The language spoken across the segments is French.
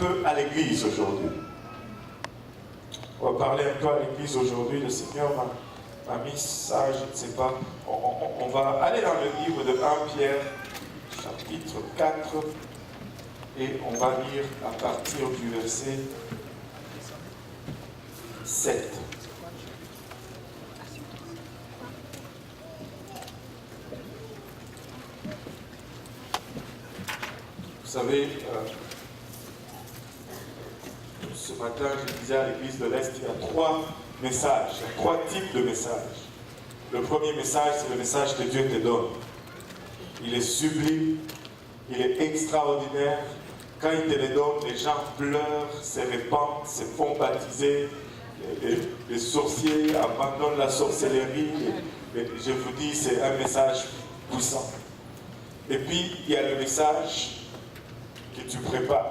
peu à l'église aujourd'hui. On va parler un peu à l'église aujourd'hui. Le Seigneur m'a mis ça, je ne sais pas. On va aller dans le livre de 1 Pierre, chapitre 4, et on va lire à partir du verset 7. Vous savez, ce matin, je disais à l'église de l'Est, il y a 3 messages, il y a 3 types de messages. Le premier message, c'est le message que Dieu te donne. Il est sublime, il est extraordinaire. Quand il te le donne, les gens pleurent, se répandent, se font baptiser. Les sorciers abandonnent la sorcellerie. Je vous dis, c'est un message puissant. Et puis, il y a le message que tu prépares.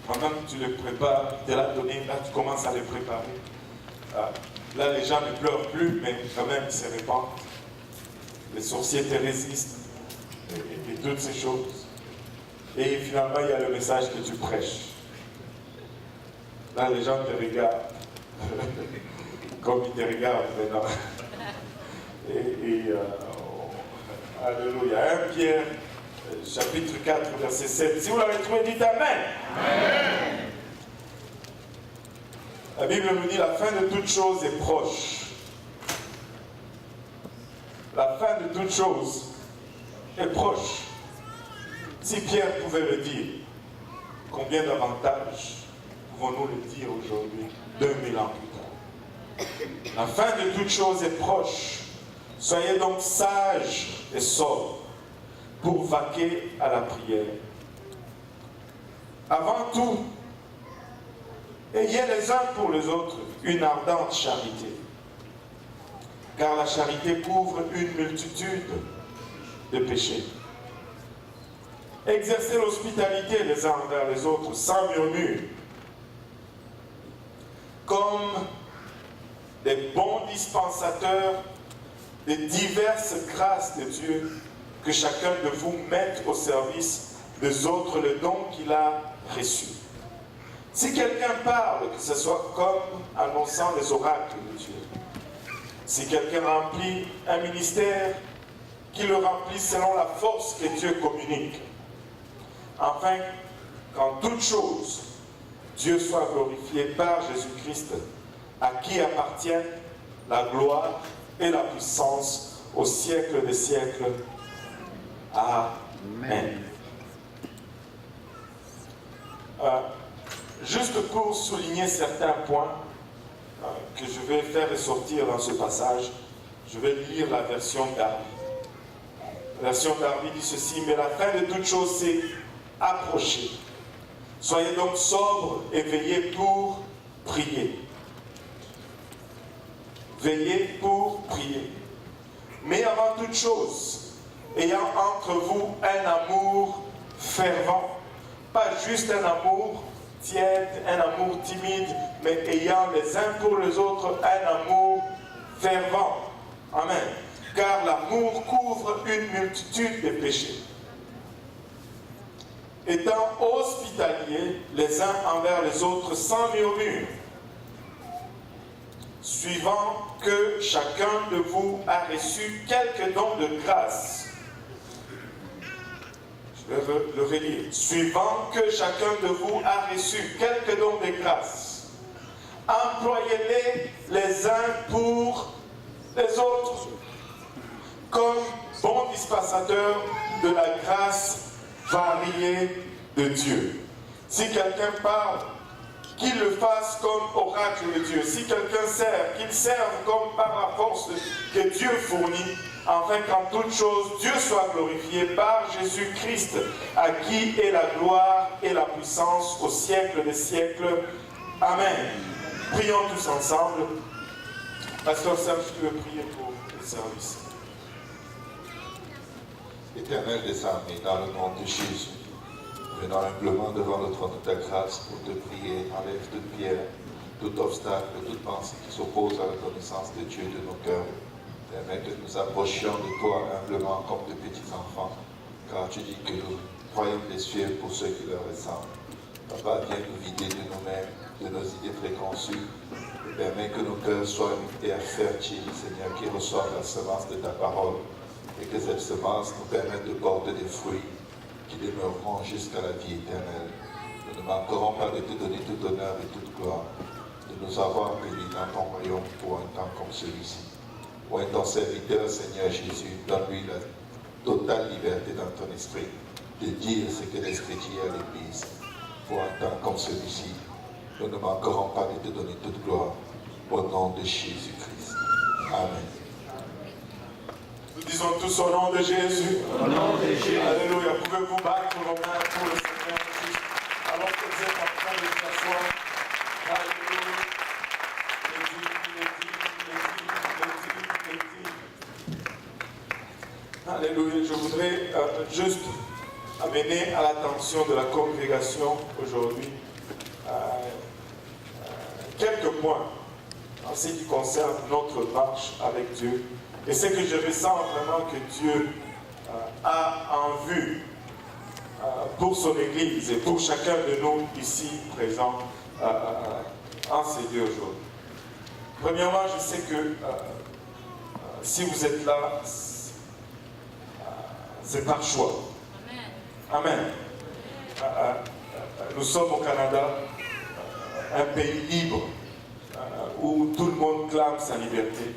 Pendant que tu le prépares, il te l'a donné, là tu commences à le préparer. Là les gens ne pleurent plus, mais quand même ils se répandent. Les sorciers te résistent, et toutes ces choses. Et finalement il y a le message que tu prêches. Là les gens te regardent, comme ils te regardent maintenant. Alléluia. 1 Pierre, chapitre 4, verset 7. Si vous l'avez trouvé, dites Amen. Amen. La Bible nous dit la fin de toute chose est proche. La fin de toute chose est proche. Si Pierre pouvait le dire, combien davantage pouvons-nous le dire aujourd'hui, 2000 ans plus tard? La fin de toute chose est proche. Soyez donc sages et sobres pour vaquer à la prière. Avant tout, ayez les uns pour les autres une ardente charité, car la charité couvre une multitude de péchés. Exercez l'hospitalité les uns envers les autres sans murmure, comme des bons dispensateurs des diverses grâces de Dieu, que chacun de vous mette au service des autres le don qu'il a reçu. Si quelqu'un parle, que ce soit comme annonçant les oracles de Dieu. Si quelqu'un remplit un ministère, qu'il le remplisse selon la force que Dieu communique. Afin qu'en toute chose, Dieu soit glorifié par Jésus-Christ, à qui appartient la gloire et la puissance au siècle des siècles. Amen. Juste pour souligner certains points que je vais faire ressortir dans ce passage, je vais lire la version Darby. La version Darby dit ceci: mais la fin de toute chose s'est approchée. Soyez donc sobres et veillez pour prier. Veillez pour prier. Mais avant toute chose, ayant entre vous un amour fervent, pas juste un amour tiède, un amour timide, mais ayant les uns pour les autres un amour fervent. Amen. Car l'amour couvre une multitude de péchés. Étant hospitaliers les uns envers les autres sans murmure, suivant que chacun de vous a reçu quelque don de grâce. Je vais le relire. Suivant que chacun de vous a reçu quelque don de grâce, employez-les les uns pour les autres, comme bons dispensateurs de la grâce variée de Dieu. Si quelqu'un parle, qu'il le fasse comme oracle de Dieu. Si quelqu'un sert, qu'il serve comme par la force que Dieu fournit, afin qu'en toute chose, Dieu soit glorifié par Jésus-Christ, à qui est la gloire et la puissance au siècle des siècles. Amen. Prions tous ensemble. Pasteur Serge, tu veux prier pour le service. Éternel des armées, dans le nom de Jésus, venons humblement devant le trône de ta grâce pour te prier. Enlève toute pierre, tout obstacle, toute pensée qui s'oppose à la connaissance de Dieu de nos cœurs. Permets que nous approchions de toi humblement comme de petits enfants, car tu dis que nous croyons blessures pour ceux qui leur ressemblent. Papa, viens nous vider de nous-mêmes, de nos idées préconçues. Permets que nos cœurs soient une terre fertile, Seigneur, qui reçoive la semence de ta parole et que cette semence nous permette de porter des fruits qui demeureront jusqu'à la vie éternelle. Nous ne manquerons pas de te donner tout honneur et toute gloire, de nous avoir bénis dans ton royaume pour un temps comme celui-ci. Pour ton serviteur, Seigneur Jésus, donne-lui la totale liberté dans ton esprit de dire ce que l'Esprit dit à l'Église. Pour un temps comme celui-ci, nous ne manquerons pas de te donner toute gloire. Au nom de Jésus-Christ. Amen. Nous disons tous au nom de Jésus. Au nom de Jésus. Alléluia. Pouvez-vous battre vos mains pour le Seigneur juste alors que vous êtes en train de s'asseoir. Alléluia. Alléluia. Je voudrais juste amener à l'attention de la congrégation aujourd'hui quelques points en ce qui concerne notre marche avec Dieu. Et c'est que je ressens vraiment que Dieu a en vue pour son Église et pour chacun de nous ici présents en ces lieux aujourd'hui. Premièrement, je sais que si vous êtes là, c'est par choix. Amen. Nous sommes au Canada, un pays libre, où tout le monde clame sa liberté.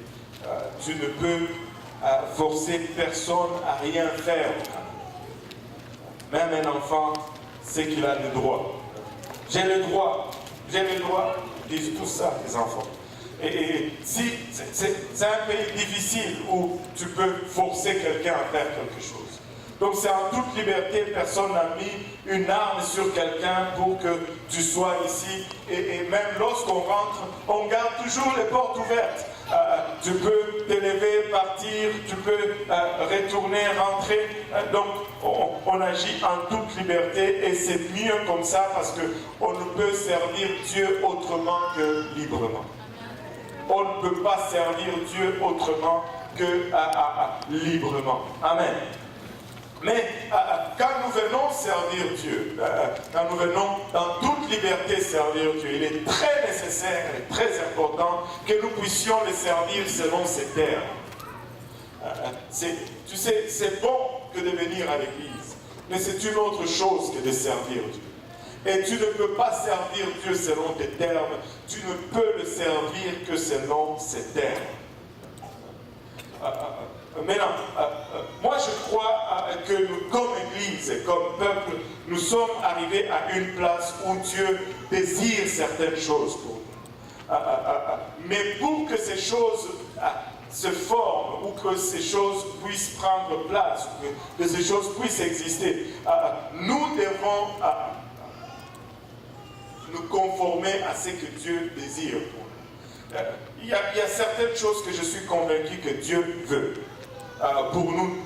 Tu ne peux forcer personne à rien faire. Même un enfant sait qu'il a le droit. J'ai le droit, ils disent tout ça, les enfants. Et si c'est un pays difficile où tu peux forcer quelqu'un à faire quelque chose. Donc c'est en toute liberté, personne n'a mis une arme sur quelqu'un pour que tu sois ici. Et même lorsqu'on rentre, on garde toujours les portes ouvertes. Tu peux te lever, partir, tu peux retourner, rentrer. Donc on agit en toute liberté et c'est mieux comme ça parce qu'on ne peut servir Dieu autrement que librement. On ne peut pas servir Dieu autrement que librement. Amen. Mais quand nous venons servir Dieu, quand nous venons dans toute liberté servir Dieu, il est très nécessaire et très important que nous puissions le servir selon ses termes. Tu sais, c'est bon que de venir à l'église, mais c'est une autre chose que de servir Dieu. Et tu ne peux pas servir Dieu selon tes termes, tu ne peux le servir que selon ses termes. Maintenant, moi je crois que nous, comme Église et comme peuple, nous sommes arrivés à une place où Dieu désire certaines choses pour nous. Mais pour que ces choses se forment, ou que ces choses puissent prendre place, que ces choses puissent exister, nous devons nous conformer à ce que Dieu désire pour nous. Il y a certaines choses que je suis convaincu que Dieu veut pour nous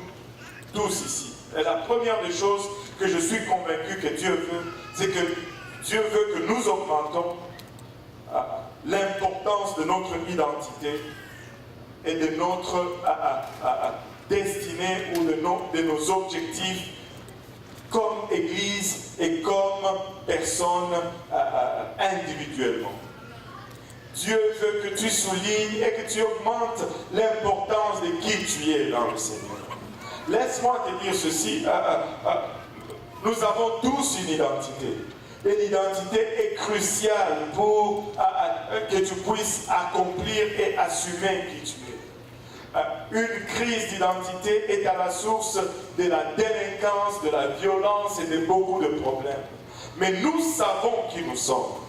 tous ici. Et la première des choses que je suis convaincu que Dieu veut, c'est que Dieu veut que nous augmentons l'importance de notre identité et de notre destinée ou de nos objectifs comme Église et comme personne individuellement. Dieu veut que tu soulignes et que tu augmentes l'importance de qui tu es dans le Seigneur. Laisse-moi te dire ceci, nous avons tous une identité. Et l'identité est cruciale pour que tu puisses accomplir et assumer qui tu es. Une crise d'identité est à la source de la délinquance, de la violence et de beaucoup de problèmes. Mais nous savons qui nous sommes.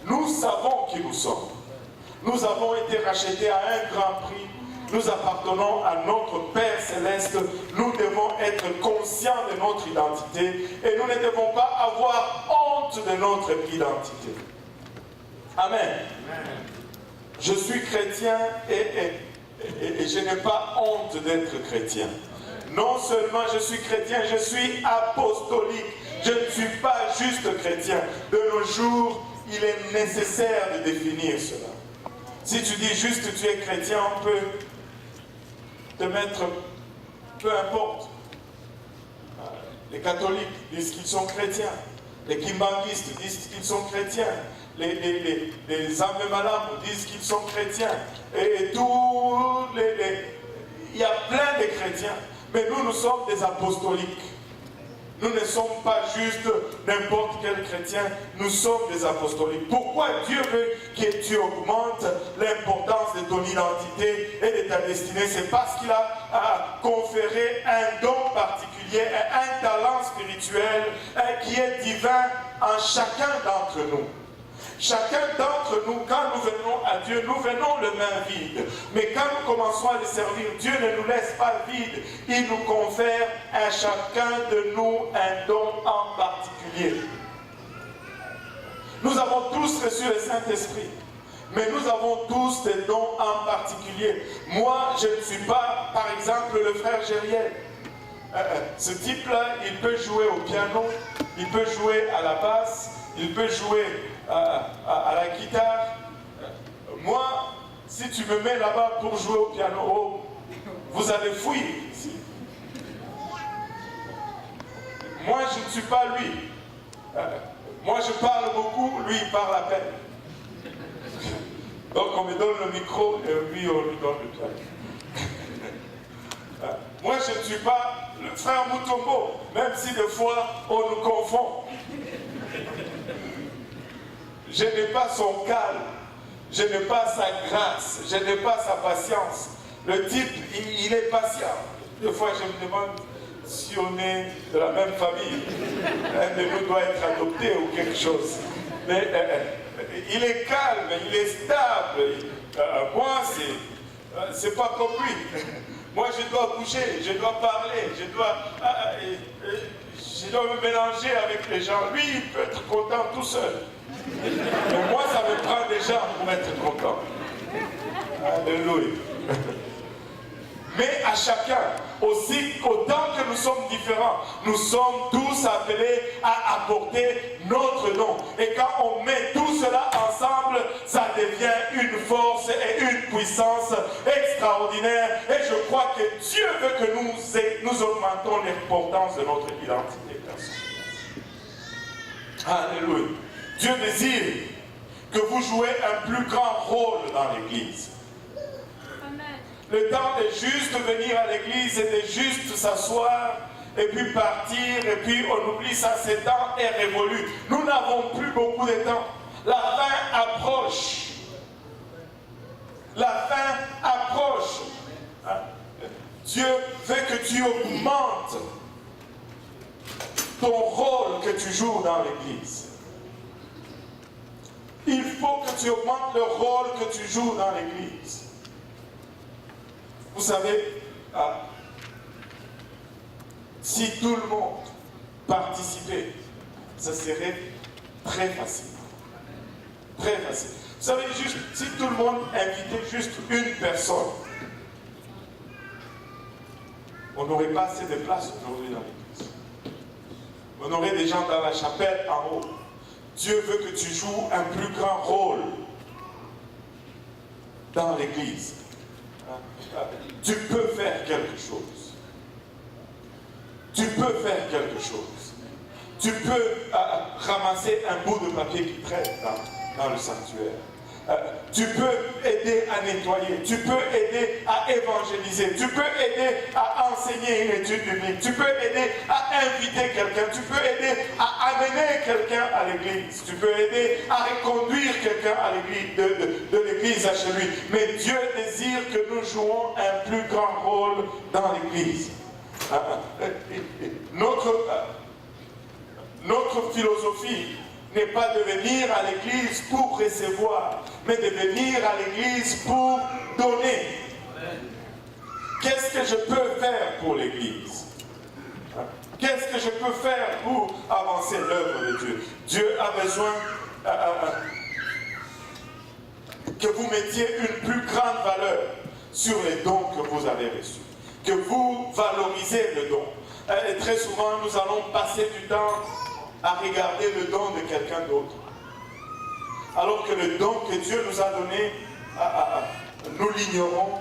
Nous savons qui nous sommes. Nous avons été rachetés à un grand prix. Nous appartenons à notre Père Céleste. Nous devons être conscients de notre identité et nous ne devons pas avoir honte de notre identité. Amen. Je suis chrétien et je n'ai pas honte d'être chrétien. Non seulement je suis chrétien, je suis apostolique. Je ne suis pas juste chrétien. De nos jours, il est nécessaire de définir cela. Si tu dis juste tu es chrétien, on peut te mettre peu importe. Les catholiques disent qu'ils sont chrétiens. Les kimbanguistes disent qu'ils sont chrétiens. Les Ambemalam disent qu'ils sont chrétiens. Et tous il y a plein de chrétiens. Mais nous sommes des apostoliques. Nous ne sommes pas juste n'importe quel chrétien, nous sommes des apostoliques. Pourquoi Dieu veut que tu augmentes l'importance de ton identité et de ta destinée? C'est parce qu'il a conféré un don particulier, un talent spirituel qui est divin en chacun d'entre nous. Chacun d'entre nous, quand nous venons à Dieu, nous venons les mains vides. Mais quand nous commençons à le servir, Dieu ne nous laisse pas vides. Il nous confère à chacun de nous un don en particulier. Nous avons tous reçu le Saint-Esprit. Mais nous avons tous des dons en particulier. Moi, je ne suis pas, par exemple, le frère Gériel. Ce type-là, il peut jouer au piano, il peut jouer à la basse, il peut jouer à la guitare. Moi, si tu me mets là-bas pour jouer au piano, vous allez fuir ici. Moi, je ne suis pas lui. Moi, je parle beaucoup, lui, il parle à peine. Donc, on me donne le micro et lui, on lui donne le piano. Moi, je ne suis pas le frère Mutombo, même si des fois, on nous confond. Je n'ai pas son calme, je n'ai pas sa grâce, je n'ai pas sa patience. Le type, il est patient. Des fois, je me demande si on est de la même famille. Un de nous doit être adopté ou quelque chose. Mais il est calme, il est stable. Moi, c'est pas comme lui. Moi, je dois bouger, je dois parler, je dois me mélanger avec les gens. Lui, il peut être content tout seul. Mais moi, ça me prend des gens pour être content. Alléluia. Mais à chacun, aussi, autant que nous sommes différents, nous sommes tous appelés à apporter notre don. Et quand on met tout cela ensemble, ça devient une force et une puissance extraordinaire. Et je crois que Dieu veut que nous augmentons l'importance de notre identité personnelle. Alléluia. Dieu désire que vous jouez un plus grand rôle dans l'Église. Le temps de juste venir à l'église et de juste s'asseoir et puis partir et puis on oublie ça, ce temps est révolu. Nous n'avons plus beaucoup de temps. La fin approche. La fin approche. Dieu veut que tu augmentes ton rôle que tu joues dans l'église. Il faut que tu augmentes le rôle que tu joues dans l'église. Vous savez, si tout le monde participait, ça serait très facile. Très facile. Vous savez, juste, si tout le monde invitait juste une personne, on n'aurait pas assez de place aujourd'hui dans l'église. On aurait des gens dans la chapelle en haut. Dieu veut que tu joues un plus grand rôle dans l'église. Tu peux faire quelque chose. Tu peux faire quelque chose. Tu peux ramasser un bout de papier qui traîne dans le sanctuaire. Tu peux aider à nettoyer. Tu peux aider à évangéliser. Tu peux aider à enseigner une étude biblique. Tu peux aider à inviter quelqu'un. Tu peux aider à amener quelqu'un à l'église. Tu peux aider à reconduire quelqu'un à l'église, de l'église à chez lui. Mais Dieu désire que nous jouons un plus grand rôle dans l'église. Notre philosophie n'est pas de venir à l'église pour recevoir, mais de venir à l'église pour donner. Qu'est-ce que je peux faire pour l'église? Qu'est-ce que je peux faire pour avancer l'œuvre de Dieu? Dieu a besoin que vous mettiez une plus grande valeur sur les dons que vous avez reçus. Que vous valorisez le don. Et très souvent, nous allons passer du temps à regarder le don de quelqu'un d'autre. Alors que le don que Dieu nous a donné, nous l'ignorons,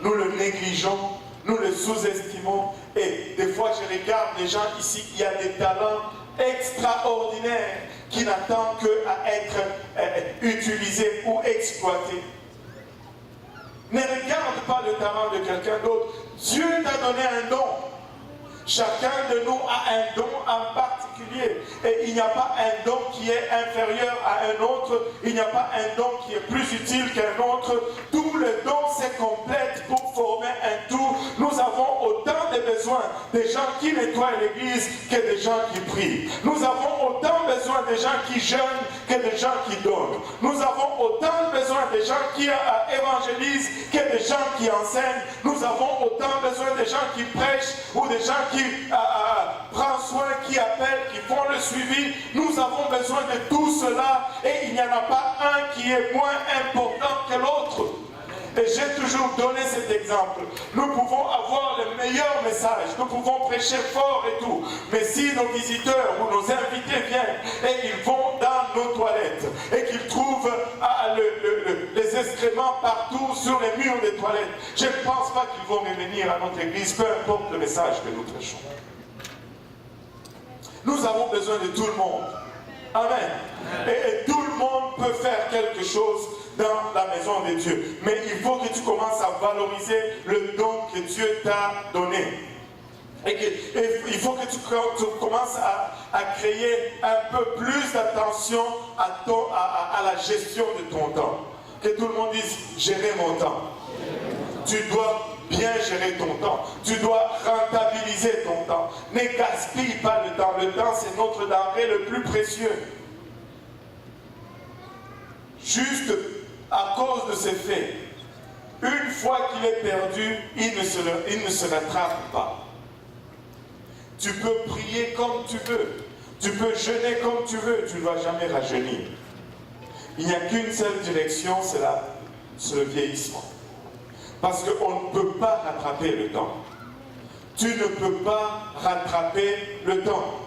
nous le négligeons, nous le sous-estimons Et des fois, je regarde les gens ici, il y a des talents extraordinaires qui n'attendent qu'à être utilisés ou exploités. Ne regarde pas le talent de quelqu'un d'autre. Dieu t'a donné un don. Chacun de nous a un don en particulier. Et il n'y a pas un don qui est inférieur à un autre. Il n'y a pas un don qui est plus utile qu'un autre. Tous les dons se complètent pour former un tout. Nous avons autant de besoins des gens qui nettoient l'église que des gens qui prient. Nous avons autant besoin des gens qui jeûnent que des gens qui donnent. Nous avons autant besoin des gens qui évangélisent que des gens qui enseignent. Nous avons autant besoin des gens qui prêchent ou des gens qui prennent soin, qui appellent, qui font le suivi. Nous avons besoin de tout cela et il n'y en a pas un qui est moins important que l'autre. Et j'ai toujours donné cet exemple. Nous pouvons avoir le meilleur message, nous pouvons prêcher fort et tout, mais si nos visiteurs ou nos invités viennent et ils vont dans nos toilettes et qu'ils trouvent les excréments partout sur les murs des toilettes, je ne pense pas qu'ils vont revenir à notre église, peu importe le message que nous prêchons. Nous avons besoin de tout le monde. Amen. Et tout le monde peut faire quelque chose dans la maison de Dieu. Mais il faut que tu commences à valoriser le don que Dieu t'a donné. Et il faut que tu commences à créer un peu plus d'attention à la gestion de ton temps. Que tout le monde dise, gérer mon temps. Tu dois bien gérer ton temps. Tu dois rentabiliser ton temps. Ne gaspille pas le temps. Le temps, c'est notre denrée le plus précieux. Juste à cause de ces faits, une fois qu'il est perdu, il ne se rattrape pas. Tu peux prier comme tu veux. Tu peux jeûner comme tu veux. Tu ne vas jamais rajeunir. Il n'y a qu'une seule direction, c'est le vieillissement. Parce qu'on ne peut pas rattraper le temps. Tu ne peux pas rattraper le temps.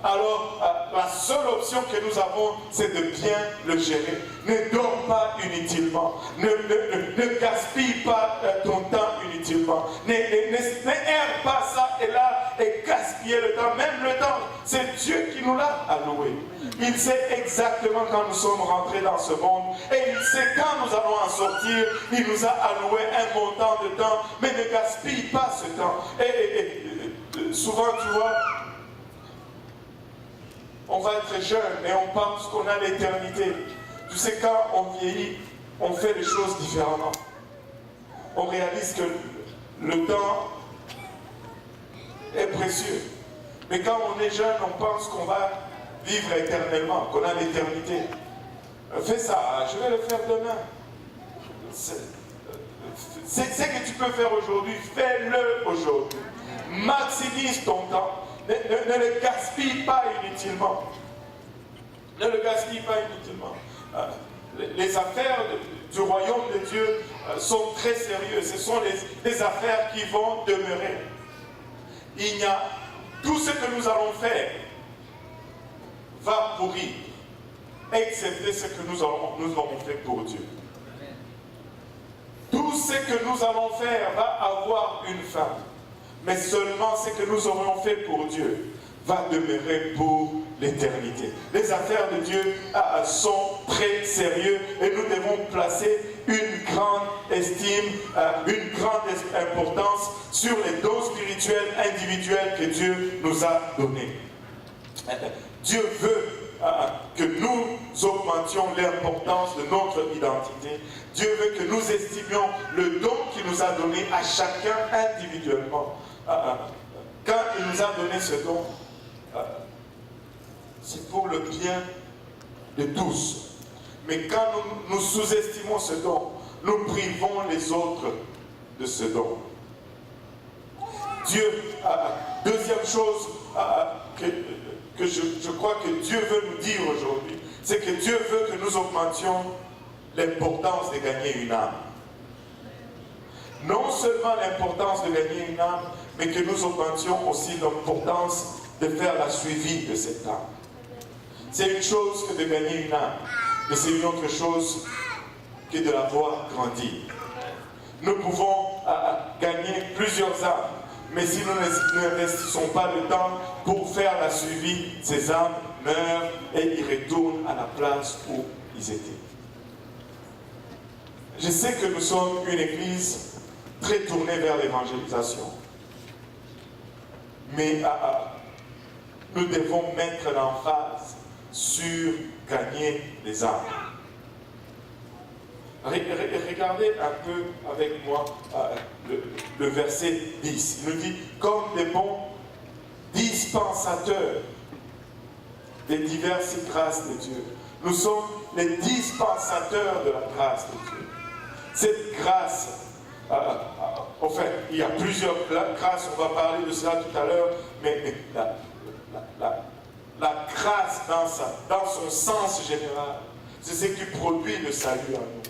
Alors, la seule option que nous avons, c'est de bien le gérer. Ne dors pas inutilement. Ne gaspille pas ton temps inutilement. N'erre pas ça et là et gaspiller le temps. Même le temps, c'est Dieu qui nous l'a alloué. Il sait exactement quand nous sommes rentrés dans ce monde et il sait quand nous allons en sortir. Il nous a alloué un montant de temps, mais ne gaspille pas ce temps. Et souvent, tu vois, on va être jeune et on pense qu'on a l'éternité. Tu sais, quand on vieillit, on fait les choses différemment. On réalise que le temps est précieux. Mais quand on est jeune, on pense qu'on va vivre éternellement, qu'on a l'éternité. Fais ça, je vais le faire demain. C'est ce que tu peux faire aujourd'hui, fais-le aujourd'hui. Maximise ton temps. Ne le gaspille pas inutilement. Ne le gaspille pas inutilement. Les affaires du royaume de Dieu sont très sérieuses. Ce sont les affaires qui vont demeurer. Il y a tout ce que nous allons faire va pourrir, excepté ce que nous aurons fait pour Dieu. Tout ce que nous allons faire va avoir une fin. Mais seulement ce que nous aurons fait pour Dieu va demeurer pour l'éternité. Les affaires de Dieu sont très sérieuses et nous devons placer une grande estime, une grande importance sur les dons spirituels individuels que Dieu nous a donnés. Dieu veut que nous augmentions l'importance de notre identité. Dieu veut que nous estimions le don qu'il nous a donné à chacun individuellement. Quand il nous a donné ce don, c'est pour le bien de tous. Mais quand nous sous-estimons ce don, nous privons les autres de ce don. Dieu, deuxième chose que je crois que Dieu veut nous dire aujourd'hui, c'est que Dieu veut que nous augmentions l'importance de gagner une âme. Non seulement l'importance de gagner une âme, mais que nous augmentions aussi l'importance de faire la suivi de cette âme. C'est une chose que de gagner une âme, mais c'est une autre chose que de la voir grandir. Nous pouvons gagner plusieurs âmes, Mais si nous n'investissons pas le temps pour faire la suivi, ces âmes meurent et ils retournent à la place où ils étaient. Je sais que nous sommes une église très tournée vers l'évangélisation. Mais nous devons mettre l'emphase sur gagner les âmes. Regardez un peu avec moi le verset 10. Il nous dit, comme des bons dispensateurs des diverses grâces de Dieu. Nous sommes les dispensateurs de la grâce de Dieu. Cette grâce, enfin, il y a plusieurs grâces, on va parler de cela tout à l'heure, mais la grâce dans son sens général, c'est ce qui produit le salut en nous.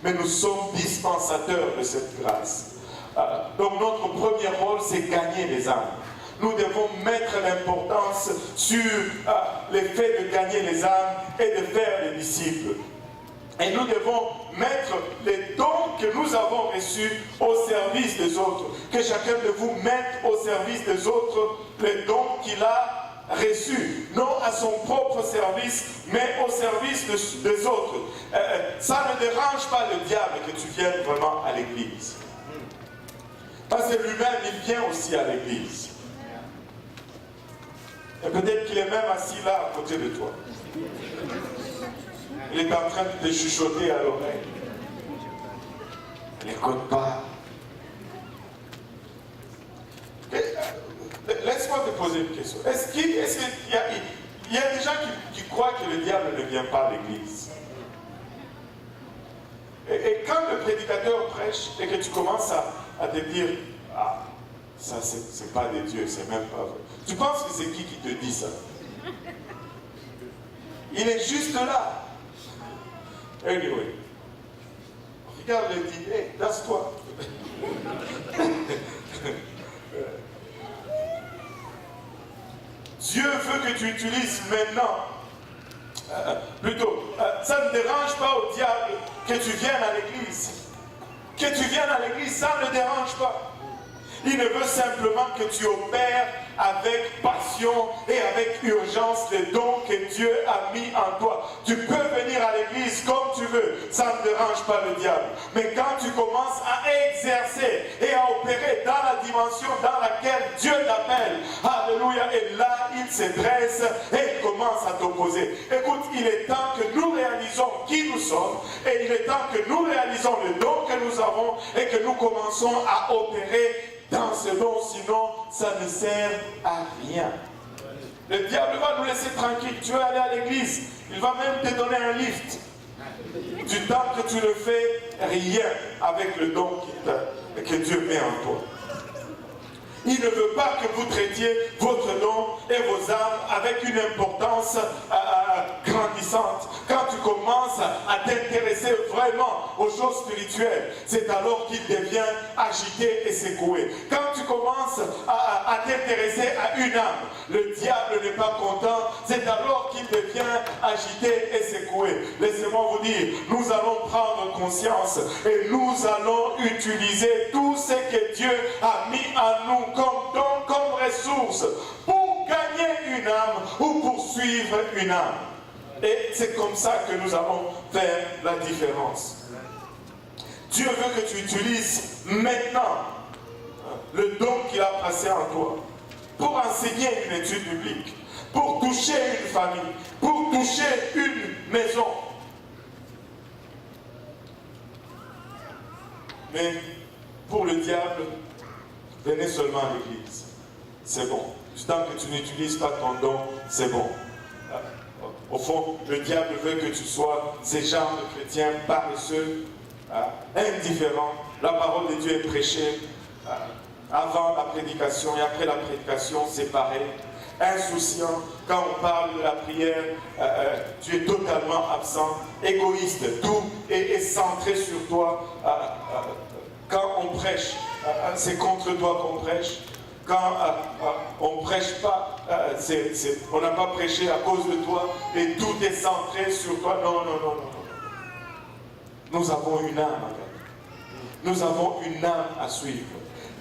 Mais nous sommes dispensateurs de cette grâce. Donc notre premier rôle, c'est gagner les âmes. Nous devons mettre l'importance sur l'effet de gagner les âmes et de faire des disciples. Et nous devons mettre les dons que nous avons reçus au service des autres. Que chacun de vous mette au service des autres les dons qu'il a reçus. Non à son propre service, mais au service des autres. Ça ne dérange pas le diable que tu viennes vraiment à l'église. Parce que lui-même, il vient aussi à l'église. Et peut-être qu'il est même assis là à côté de toi. Il est en train de te chuchoter à l'oreille. Il n'écoute pas. Laisse-moi te poser une question. Est-ce qu'il y a des gens qui croient que le diable ne vient pas à l'église? Et quand le prédicateur prêche et que tu commences à te dire, ah, ça c'est pas de Dieu, c'est même pas vrai. Tu penses que c'est qui te dit ça? Il est juste là. Anyway, regarde le dit, hey, laisse-toi. Dieu veut que tu utilises maintenant. Ça ne dérange pas au diable que tu viennes à l'église. Que tu viennes à l'église, ça ne le dérange pas. Il ne veut simplement que tu opères avec passion et avec urgence les dons que Dieu a mis en toi. Tu peux venir à l'église comme tu veux, ça ne dérange pas le diable. Mais quand tu commences à exercer et à opérer dans la dimension dans laquelle Dieu t'appelle, alléluia, et là il se dresse et il commence à t'opposer. Écoute, il est temps que nous réalisons qui nous sommes et il est temps que nous réalisons le don que nous avons et que nous commençons à opérer dans ce don, sinon ça ne sert à rien. Le diable va nous laisser tranquille. Tu veux aller à l'église, il va même te donner un lift. Du temps que tu ne fais rien avec le don que Dieu met en toi. Il ne veut pas que vous traitiez votre don et vos âmes avec une importance grandissante. Quand tu commences à t'intéresser vraiment aux choses spirituelles, c'est alors qu'il devient agité et secoué. Quand tu commences à t'intéresser à une âme, le diable n'est pas content, c'est alors qu'il devient agité et secoué. Laissez-moi vous dire, nous allons prendre conscience et nous allons utiliser tout ce que Dieu a mis en nous comme don, comme ressource pour gagner une âme ou pour suivre une âme. Et c'est comme ça que nous allons faire la différence. Dieu veut que tu utilises maintenant le don qu'il a placé en toi pour enseigner une étude biblique, pour toucher une famille, pour toucher une maison. Mais pour le diable, venez seulement à l'église. C'est bon. Du temps que tu n'utilises pas ton don, c'est bon. Au fond, le diable veut que tu sois ces genres de chrétiens paresseux, indifférents. La parole de Dieu est prêchée avant la prédication et après la prédication, c'est pareil. Insouciant, quand on parle de la prière, tu es totalement absent, égoïste, tout est centré sur toi. Quand on prêche, c'est contre toi qu'on prêche. Quand on ne prêche pas, on n'a pas prêché à cause de toi et tout est centré sur toi. Non, non, non, non. Nous avons une âme. Nous avons une âme à suivre.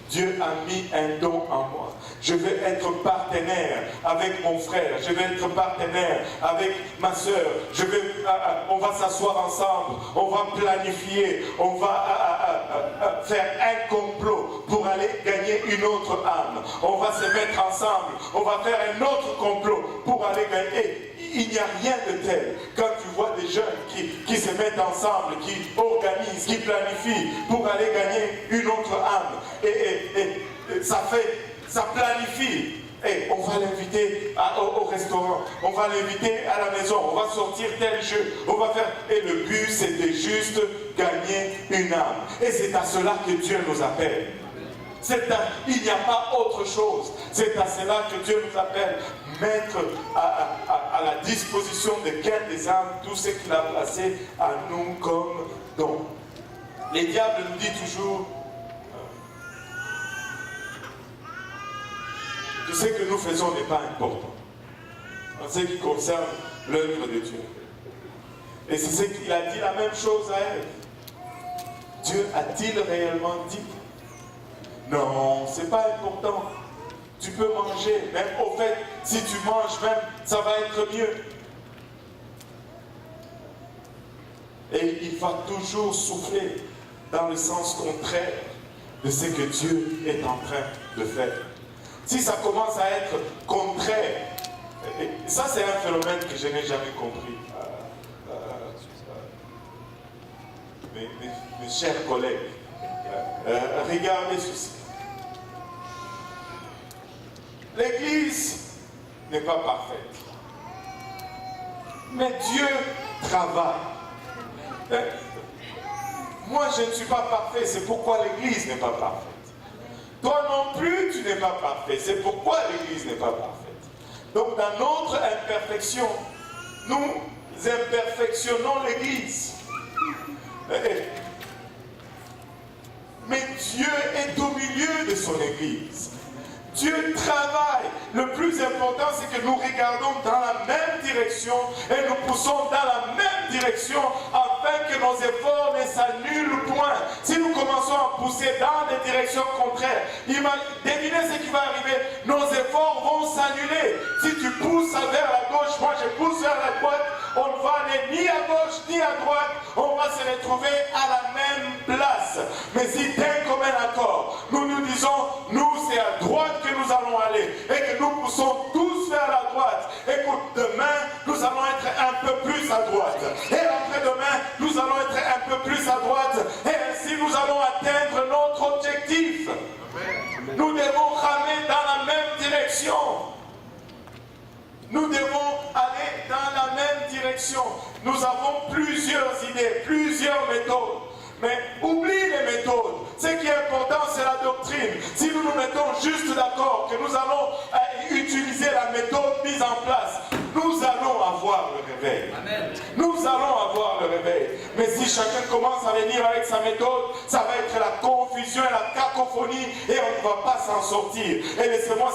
Dieu a mis un don en moi. Je vais être partenaire avec mon frère. Je vais être partenaire avec ma soeur. On va s'asseoir ensemble. On va planifier. On va faire un complot pour aller gagner une autre âme. On va se mettre ensemble. On va faire un autre complot pour aller gagner. Il n'y a rien de tel. Quand tu vois des jeunes qui se mettent ensemble, qui organisent, qui planifient pour aller gagner une autre âme, et ça planifie. Et on va l'inviter au restaurant, on va l'inviter à la maison, on va sortir tel jeu, on va faire. Et le but, c'était juste gagner une âme. Et c'est à cela que Dieu nous appelle. Il n'y a pas autre chose. C'est à cela que Dieu nous appelle. Mettre à la disposition de gain des âmes tout ce qu'il a placé à nous comme don. Les diables nous disent toujours, tout ce que nous faisons n'est pas important en ce qui concerne l'œuvre de Dieu. Et c'est ce qu'il a dit la même chose à elle. Dieu a-t-il réellement dit? Non, c'est pas important. Tu peux manger, même au fait, si tu manges même, ça va être mieux. Et il va toujours souffler dans le sens contraire de ce que Dieu est en train de faire. Si ça commence à être contraire, et ça c'est un phénomène que je n'ai jamais compris. Mes chers collègues, regardez ceci. L'Église n'est pas parfaite. Mais Dieu travaille. Moi, je ne suis pas parfait, c'est pourquoi l'Église n'est pas parfaite. Toi non plus, tu n'es pas parfait, c'est pourquoi l'Église n'est pas parfaite. Donc, dans notre imperfection, nous imperfectionnons l'Église. Mais Dieu est au milieu de son Église. Dieu travaille. Le plus important, c'est que nous regardons dans la même direction et nous poussons dans la même direction afin que nos efforts ne s'annulent point. Si nous commençons à pousser dans des directions contraires, devinez ce qui va arriver. Nos efforts vont s'annuler. Si tu pousses vers la gauche, moi je pousse vers la droite, on ne va aller ni à gauche ni à droite, on va se retrouver à la même place. Mais si d'un commun accord, nous nous disons, nous c'est à droite que nous allons aller et que nous poussons tous vers la droite. Écoute, demain, nous allons être un peu plus à droite. Et après-demain, nous allons être un peu plus à droite. Et ainsi, nous allons atteindre notre objectif. Amen. Nous devons ramer dans la même direction. Nous devons aller dans la même direction. Nous avons plusieurs idées, plusieurs méthodes. Mais oublie les méthodes. Ce qui est important, c'est la doctrine. Si nous nous mettons juste d'accord que nous allons utiliser la méthode mise en place, nous allons avoir le réveil. Amen. Nous allons avoir le réveil. Mais si chacun commence à venir avec sa méthode, ça va être la confusion et la cacophonie et on ne va pas s'en sortir. Et laissez-moi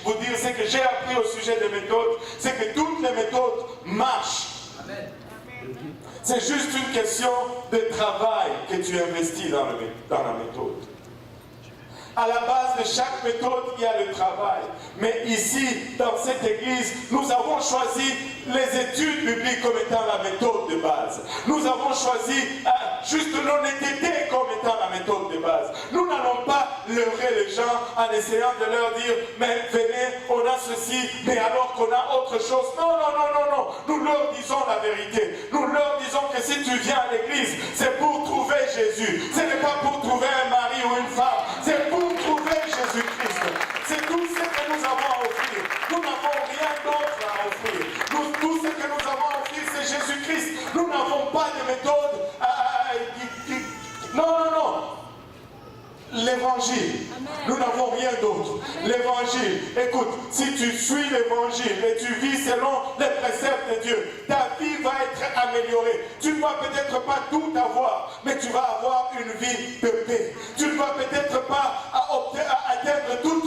vous dire, ce que j'ai appris au sujet des méthodes, c'est que toutes les méthodes marchent. Amen. C'est juste une question de travail que tu investis dans la méthode. À la base de chaque méthode, il y a le travail. Mais ici, dans cette église, nous avons choisi les études bibliques comme étant la méthode de base. Nous avons choisi juste l'honnêteté comme étant la méthode de base. Nous n'allons pas leurrer les gens en essayant de leur dire, mais venez, on a ceci, mais alors qu'on a autre chose. Non, non, non, non, non. Nous leur disons la vérité. Nous leur disons que si tu viens à l'église, c'est pour trouver Jésus. Ce n'est pas pour trouver un mari ou une femme. C'est pour trouver Jésus-Christ. C'est tout ce que nous avons à offrir. Nous n'avons rien d'autre à offrir. Tout ce que nous avons à offrir, c'est Jésus-Christ. Nous n'avons pas de méthode. Non, non, non. L'évangile. Nous n'avons rien d'autre. L'évangile. Écoute, si tu suis l'évangile et tu vis selon les préceptes de Dieu, ta vie va être améliorée. Tu ne vas peut-être pas tout avoir, mais tu vas avoir une vie de paix. Tu ne vas peut-être pas atteindre tous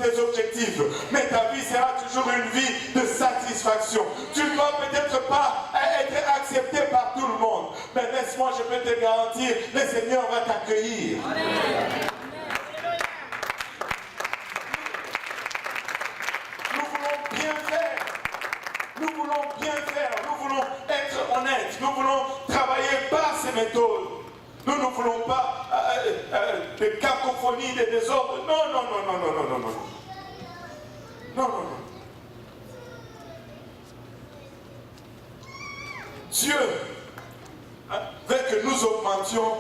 tes objectifs, mais ta vie sera toujours une vie de satisfaction. Tu ne vas peut-être pas être accepté par tout le monde, mais laisse-moi, je peux te garantir, le Seigneur va t'accueillir. méthode. Nous ne voulons pas de cacophonie, de désordre. Non, non, non, non, non, non, non, non. Non, non, non. Dieu veut que nous augmentions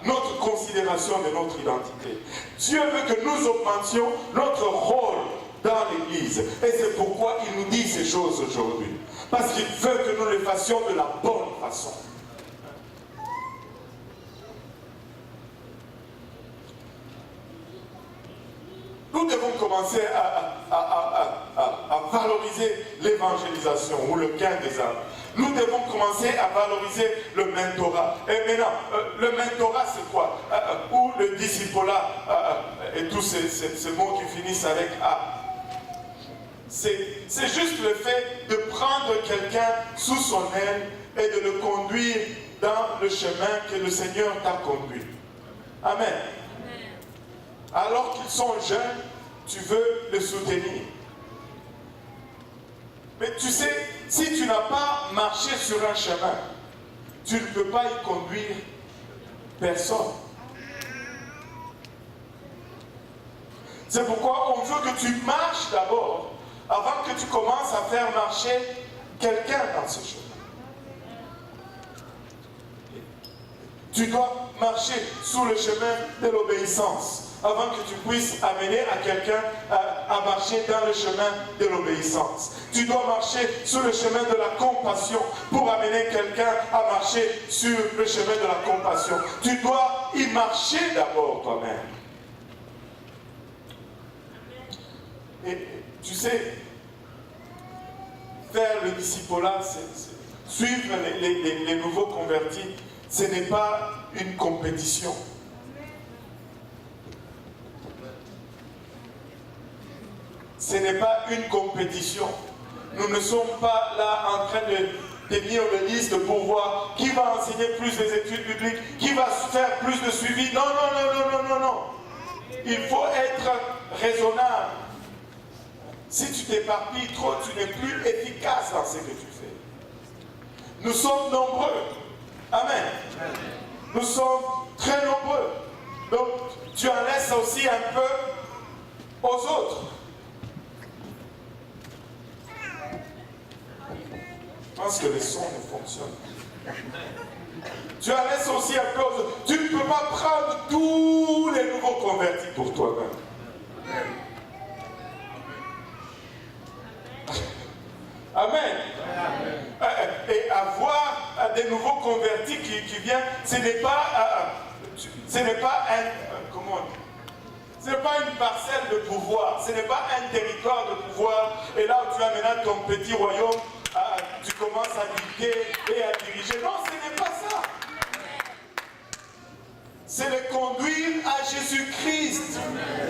notre considération de notre identité. Dieu veut que nous augmentions notre rôle dans l'Église. Et c'est pourquoi il nous dit ces choses aujourd'hui. Parce qu'il veut que nous les fassions de la bonne façon. Nous devons commencer à valoriser l'évangélisation ou le gain des âmes. Nous devons commencer à valoriser le mentorat. Et maintenant, le mentorat c'est quoi? Ou le discipolat, et tous ces mots qui finissent avec A. C'est juste le fait de prendre quelqu'un sous son aile et de le conduire dans le chemin que le Seigneur t'a conduit. Amen. Alors qu'ils sont jeunes, tu veux les soutenir. Mais tu sais, si tu n'as pas marché sur un chemin, tu ne peux pas y conduire personne. C'est pourquoi on veut que tu marches d'abord, avant que tu commences à faire marcher quelqu'un dans ce chemin. Tu dois marcher sous le chemin de l'obéissance avant que tu puisses amener à quelqu'un à marcher dans le chemin de l'obéissance. Tu dois marcher sur le chemin de la compassion pour amener quelqu'un à marcher sur le chemin de la compassion. Tu dois y marcher d'abord toi-même. Et tu sais, faire le discipolat, suivre les nouveaux convertis, ce n'est pas une compétition. Ce n'est pas une compétition. Nous ne sommes pas là en train de tenir une liste pour voir qui va enseigner plus les études bibliques, qui va faire plus de suivi. Non, non, non, non, non, non, non. Il faut être raisonnable. Si tu t'éparpilles trop, tu n'es plus efficace dans ce que tu fais. Nous sommes nombreux. Amen. Nous sommes très nombreux. Donc, tu en laisses aussi un peu aux autres. Je pense que le son ne fonctionne pas. Tu en laisses aussi un peu aux autres. Tu ne peux pas prendre tous les nouveaux convertis pour toi-même. Amen. Et avoir des nouveaux convertis qui viennent, ce n'est pas une parcelle de pouvoir, ce n'est pas un territoire de pouvoir. Et là où tu as maintenant ton petit royaume, tu commences à dicter et à diriger. Non, ce n'est pas ça. C'est le conduire à Jésus-Christ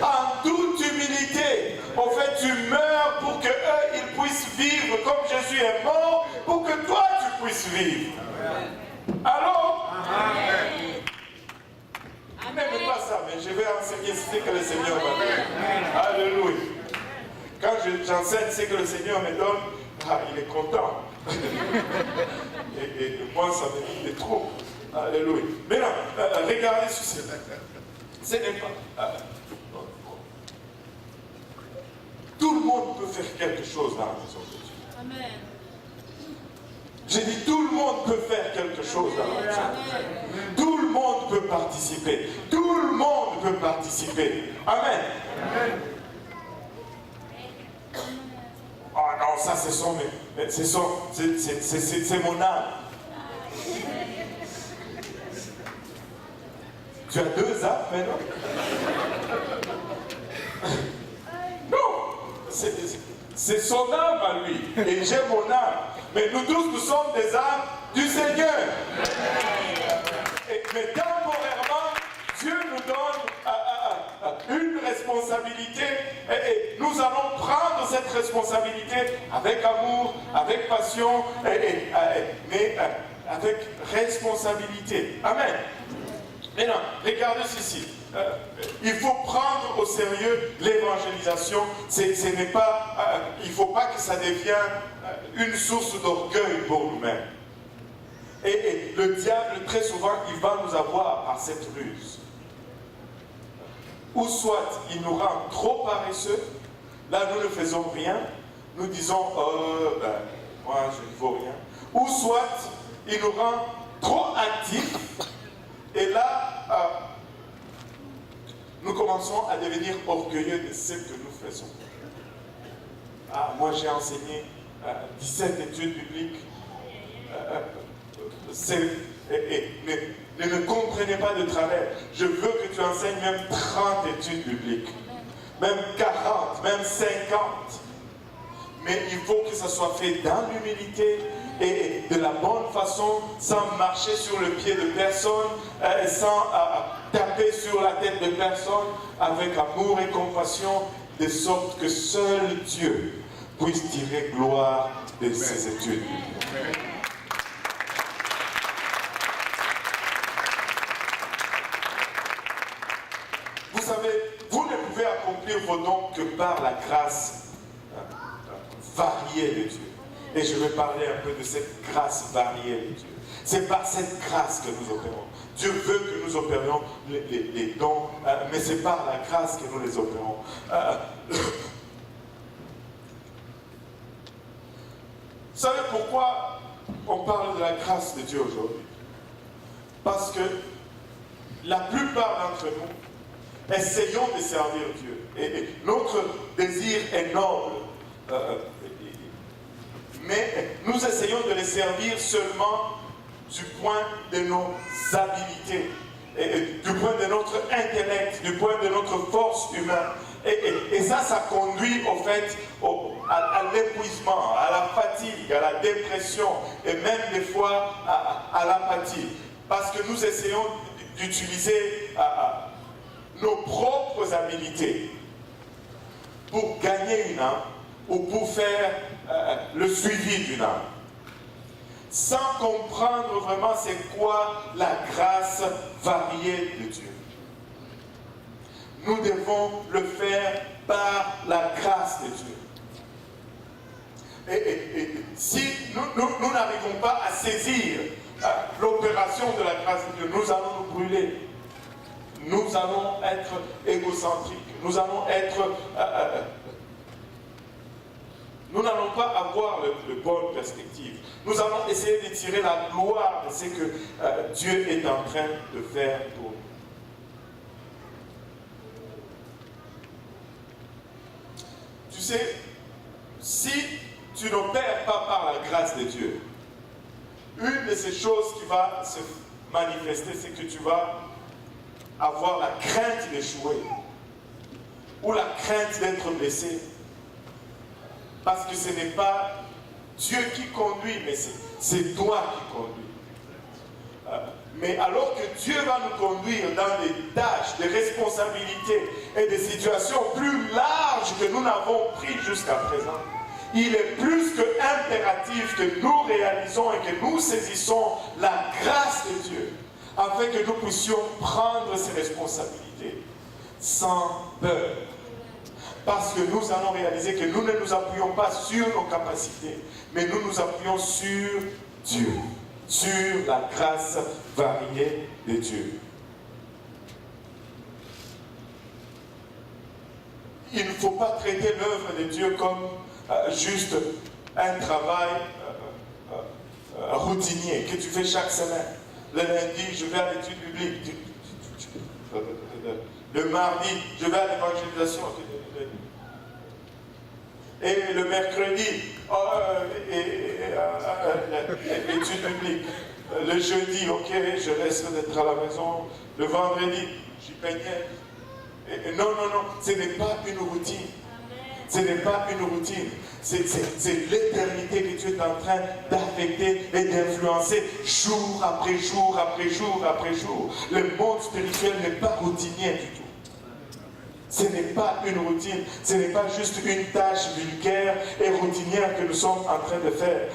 en toute humilité. En fait, tu meurs pour que eux, ils puissent vivre comme Jésus est mort, pour que toi, tu puisses vivre. Alors, je n'aime pas ça, mais je vais enseigner ce que le Seigneur m'a dit. Alléluia. Quand j'enseigne ce que le Seigneur me donne, il est content. et moi, ça me dit des trop. Alléluia. Maintenant, regardez ceci. Ce n'est pas... tout le monde peut faire quelque chose dans la maison de Dieu. Amen. J'ai dit, tout le monde peut faire quelque chose dans la maison de Dieu. Tout le monde peut participer. Tout le monde peut participer. Amen. Amen. Oh non, ça c'est mon âme. Tu as deux âmes maintenant? Non, c'est son âme à lui. Et j'ai mon âme. Mais nous tous, nous sommes des âmes du Seigneur. Mais temporairement, Dieu nous donne une responsabilité et nous allons prendre cette responsabilité avec amour, avec passion, mais avec responsabilité. Amen. Maintenant, regardez ceci. Il faut prendre au sérieux l'évangélisation. Il ne faut pas que ça devienne une source d'orgueil pour nous-mêmes. Et le diable, très souvent, il va nous avoir par cette ruse. Ou soit il nous rend trop paresseux, là nous ne faisons rien, nous disons moi je ne vaux rien. Ou soit il nous rend trop actifs, et là nous commençons à devenir orgueilleux de ce que nous faisons. Moi j'ai enseigné 17 études bibliques. Ne me comprenez pas de travers. Je veux que tu enseignes même 30 études bibliques, même 40, même 50. Mais il faut que ça soit fait dans l'humilité et de la bonne façon, sans marcher sur le pied de personne, sans taper sur la tête de personne, avec amour et compassion, de sorte que seul Dieu puisse tirer gloire de ces études. Vous savez, vous ne pouvez accomplir vos dons que par la grâce variée de Dieu. Et je vais parler un peu de cette grâce variée de Dieu. C'est par cette grâce que nous opérons. Dieu veut que nous opérions les dons, mais c'est par la grâce que nous les opérons. Vous savez pourquoi on parle de la grâce de Dieu aujourd'hui? Parce que la plupart d'entre nous essayons de servir Dieu. Et notre désir est noble. Mais nous essayons de les servir seulement du point de nos habilités, et du point de notre intellect, du point de notre force humaine. Et ça conduit au fait à l'épuisement, à la fatigue, à la dépression et même des fois à l'apathie. Parce que nous essayons d'utiliser nos propres habilités pour gagner une âme ou pour faire le suivi d'une âme, sans comprendre vraiment c'est quoi la grâce variée de Dieu. Nous devons le faire par la grâce de Dieu. Et si nous n'arrivons pas à saisir l'opération de la grâce de Dieu, nous allons nous brûler. Nous allons être égocentriques. Nous allons être... nous n'allons pas avoir de bonne perspective. Nous allons essayer de tirer la gloire de ce que Dieu est en train de faire pour nous. Tu sais, si tu n'opères pas par la grâce de Dieu, une de ces choses qui va se manifester, c'est que tu vas avoir la crainte d'échouer ou la crainte d'être blessé. Parce que ce n'est pas Dieu qui conduit, mais c'est toi qui conduis. Mais alors que Dieu va nous conduire dans des tâches, des responsabilités et des situations plus larges que nous n'avons prises jusqu'à présent, il est plus que impératif que nous réalisons et que nous saisissons la grâce de Dieu, afin que nous puissions prendre ces responsabilités sans peur. Parce que nous allons réaliser que nous ne nous appuyons pas sur nos capacités, mais nous nous appuyons sur Dieu, sur la grâce variée de Dieu. Il ne faut pas traiter l'œuvre de Dieu comme juste un travail routinier que tu fais chaque semaine. Le lundi, je vais à l'étude biblique. Le mardi, je vais à l'évangélisation. Et le mercredi, l'étude biblique. Le jeudi, ok, je reste d'être à la maison. Le vendredi, j'y peignais. Non, ce n'est pas une routine. Ce n'est pas une routine. C'est l'éternité que tu es en train d'affecter et d'influencer jour après jour, après jour, après jour. Le monde spirituel n'est pas routinier du tout. Ce n'est pas une routine, ce n'est pas juste une tâche vulgaire et routinière que nous sommes en train de faire.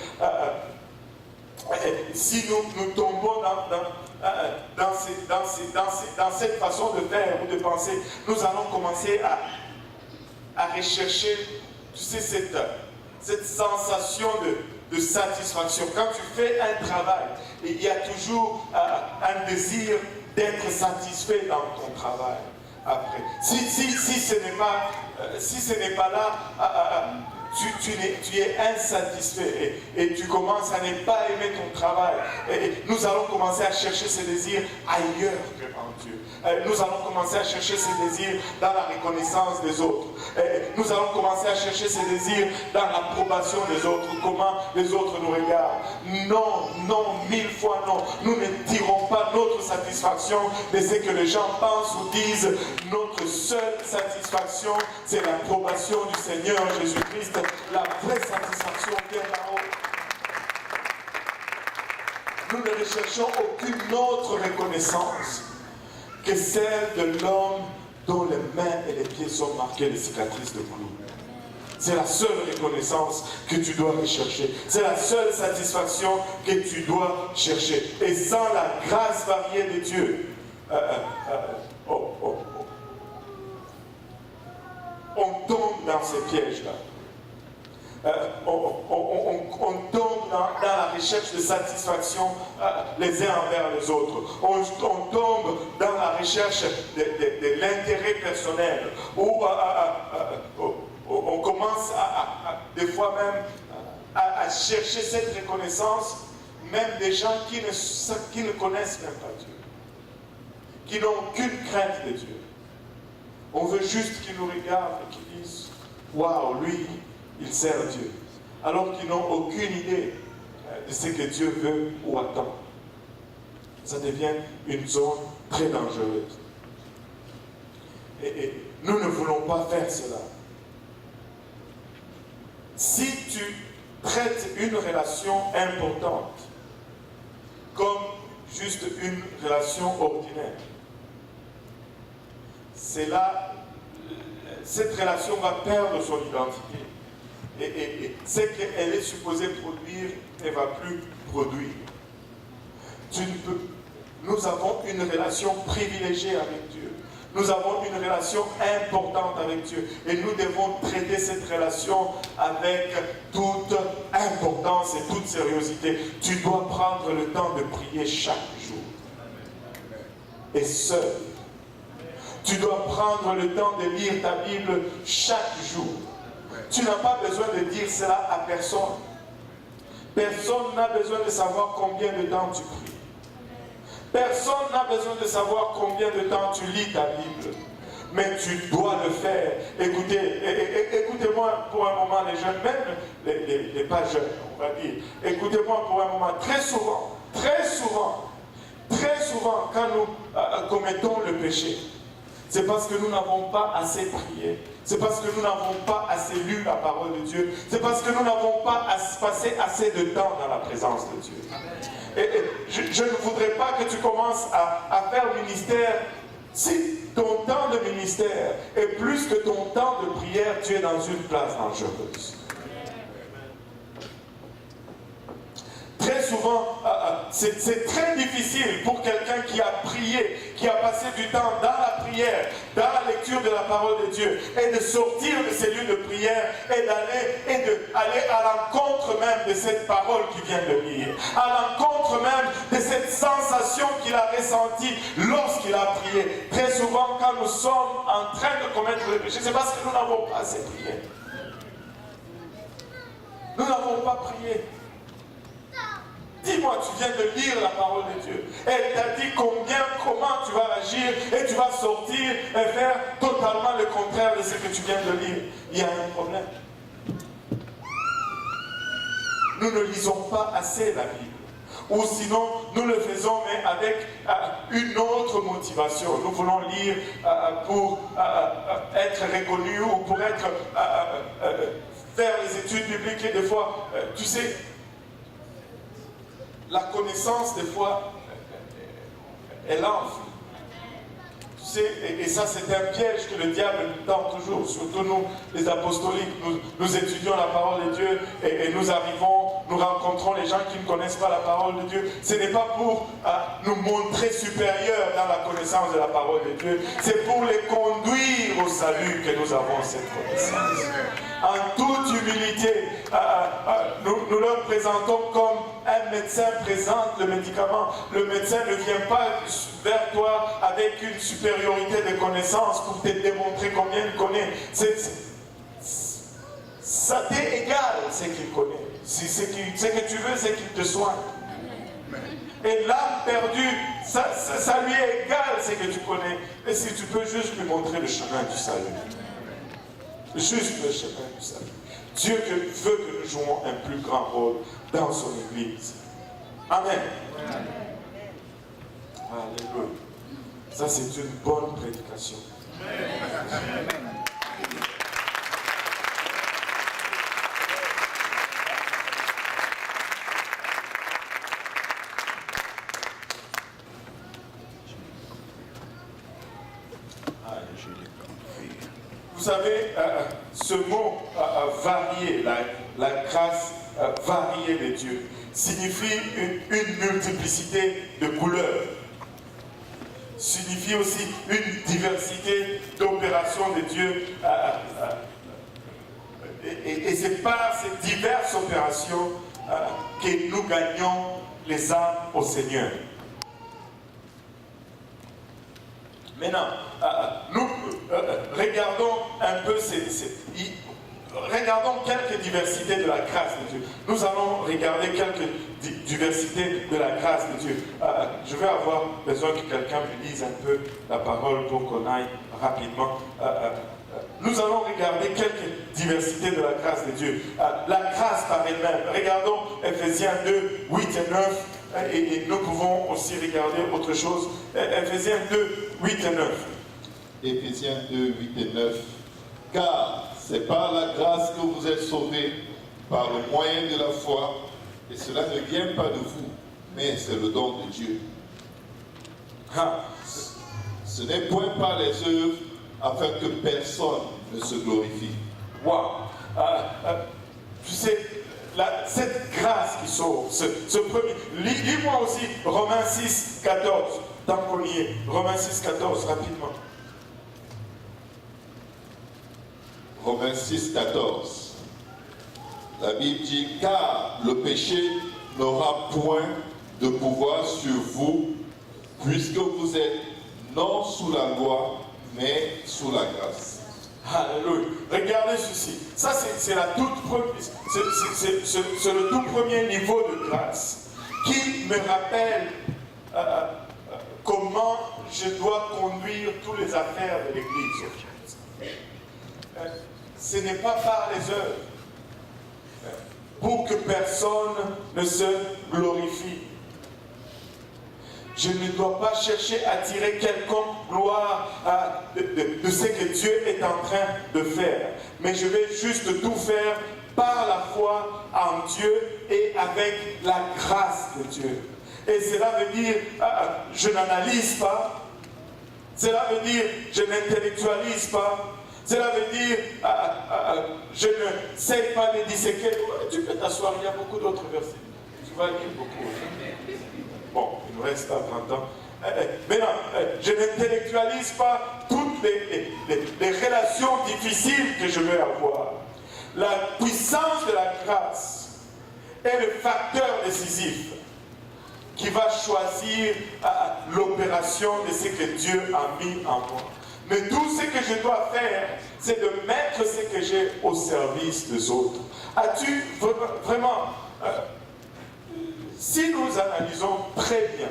Si nous tombons dans cette façon de faire ou de penser, nous allons commencer à rechercher, tu sais, cette sensation de satisfaction. Quand tu fais un travail, il y a toujours un désir d'être satisfait dans ton travail après. Si ce n'est pas là, tu es insatisfait et tu commences à ne pas aimer ton travail. Et nous allons commencer à chercher ces désirs ailleurs que en Dieu. Nous allons commencer à chercher ces désirs dans la reconnaissance des autres. Nous allons commencer à chercher ces désirs dans l'approbation des autres, comment les autres nous regardent. Non, non, 1000 fois non. Nous ne tirons pas notre satisfaction de ce que les gens pensent ou disent. Notre seule satisfaction, c'est l'approbation du Seigneur Jésus-Christ. La vraie satisfaction vient là-haut. Nous ne recherchons aucune autre reconnaissance que celle de l'homme dont les mains et les pieds sont marqués de cicatrices de clous. C'est la seule reconnaissance que tu dois rechercher. C'est la seule satisfaction que tu dois chercher. Et sans la grâce variée de Dieu, on tombe dans ces pièges-là. On tombe dans la recherche de satisfaction les uns envers les autres. On tombe dans la recherche de l'intérêt personnel. Où on commence des fois même à chercher cette reconnaissance, même des gens qui ne connaissent même pas Dieu, qui n'ont aucune crainte de Dieu. On veut juste qu'ils nous regardent et qu'ils disent « Waouh, lui, il sert Dieu », alors qu'ils n'ont aucune idée de ce que Dieu veut ou attend. Ça devient une zone très dangereuse. Et nous ne voulons pas faire cela. Si tu traites une relation importante comme juste une relation ordinaire, c'est là, cette relation va perdre son identité. Et ce qu'elle est supposée produire, elle ne va plus produire. Nous avons une relation privilégiée avec Dieu. Nous avons une relation importante avec Dieu. Et nous devons traiter cette relation avec toute importance et toute sérieuxité. Tu dois prendre le temps de prier chaque jour. Et seul. Tu dois prendre le temps de lire ta Bible chaque jour. Tu n'as pas besoin de dire cela à personne. Personne n'a besoin de savoir combien de temps tu pries. Personne n'a besoin de savoir combien de temps tu lis ta Bible. Mais tu dois le faire. Écoutez-moi pour un moment, les jeunes, même les pas jeunes, on va dire. Écoutez-moi pour un moment. Très souvent, quand nous commettons le péché, c'est parce que nous n'avons pas assez prié. C'est parce que nous n'avons pas assez lu la parole de Dieu. C'est parce que nous n'avons pas passé assez de temps dans la présence de Dieu. Et je ne voudrais pas que tu commences à faire ministère. Si ton temps de ministère est plus que ton temps de prière, tu es dans une place dangereuse. Très souvent, c'est très difficile pour quelqu'un qui a prié, qui a passé du temps dans la prière, dans la lecture de la parole de Dieu, et de sortir de ces lieux de prière et d'aller à l'encontre même de cette parole qu'il vient de lire, à l'encontre même de cette sensation qu'il a ressentie lorsqu'il a prié. Très souvent, quand nous sommes en train de commettre le péché, c'est parce que nous n'avons pas assez prié. Nous n'avons pas prié. Dis-moi, tu viens de lire la parole de Dieu. Elle t'a dit comment tu vas agir et tu vas sortir et faire totalement le contraire de ce que tu viens de lire. Il y a un problème. Nous ne lisons pas assez la Bible. Ou sinon, nous le faisons mais avec une autre motivation. Nous voulons lire pour être reconnus ou pour faire les études bibliques. Et des fois, tu sais, la connaissance, des fois, elle enfle. Tu sais, et ça, c'est un piège que le diable nous tend toujours. Surtout nous, les apostoliques, nous étudions la parole de Dieu et nous rencontrons les gens qui ne connaissent pas la parole de Dieu. Ce n'est pas pour nous montrer supérieurs dans la connaissance de la parole de Dieu. C'est pour les conduire au salut que nous avons cette connaissance. En toute humilité, nous leur présentons comme un médecin présente le médicament. Le médecin ne vient pas vers toi avec une supériorité de connaissances pour te démontrer combien il connaît. Ça t'est égal ce qu'il connaît. Ce que tu veux, c'est qu'il te soigne. Et l'âme perdue, ça lui est égal ce que tu connais. Et si tu peux juste lui montrer le chemin du salut. Juste le chemin du salut. Dieu veut que nous jouions un plus grand rôle dans son Église. Amen. Alléluia. Ça, c'est une bonne prédication. Vous savez, ce mot varier, la grâce variée de Dieu, signifie une multiplicité de couleurs, signifie aussi une diversité d'opérations de Dieu. Et c'est par ces diverses opérations que nous gagnons les âmes au Seigneur. Maintenant, nous regardons un peu regardons quelques diversités de la grâce de Dieu. Nous allons regarder quelques diversités de la grâce de Dieu. Je vais avoir besoin que quelqu'un me lise un peu la parole pour qu'on aille rapidement. Nous allons regarder quelques diversités de la grâce de Dieu. La grâce par elle-même. Regardons Ephésiens 2, 8 et 9. Et nous pouvons aussi regarder autre chose. Ephésiens 2, 8 et 9. Éphésiens 2, 8 et 9. Car c'est par la grâce que vous êtes sauvés, par le moyen de la foi, et cela ne vient pas de vous, mais c'est le don de Dieu. Ce n'est point par les œuvres, afin que personne ne se glorifie. Wow. Tu sais, cette grâce qui sauve, ce premier. Lis-moi aussi Romains 6, 14. Tant qu'on y est. Romains 6, 14, rapidement. Romains 6, 14. La Bible dit, car le péché n'aura point de pouvoir sur vous, puisque vous êtes non sous la loi, mais sous la grâce. Alléluia. Regardez ceci. Ça, c'est le tout premier niveau de grâce qui me rappelle comment je dois conduire toutes les affaires de l'Église. Ce n'est pas par les œuvres pour que personne ne se glorifie. Je ne dois pas chercher à tirer quelconque gloire de ce que Dieu est en train de faire. Mais je vais juste tout faire par la foi en Dieu et avec la grâce de Dieu. Et cela veut dire, je n'analyse pas. Cela veut dire, je n'intellectualise pas. Cela veut dire, je ne sais pas les disséquer. Tu peux t'asseoir, il y a beaucoup d'autres versets. Tu vas lire beaucoup. Bon, il nous reste pas 30 ans. Maintenant, je n'intellectualise pas toutes les relations difficiles que je vais avoir. La puissance de la grâce est le facteur décisif qui va choisir l'opération de ce que Dieu a mis en moi. Mais tout ce que je dois faire, c'est de mettre ce que j'ai au service des autres. As-tu vraiment... si nous analysons très bien,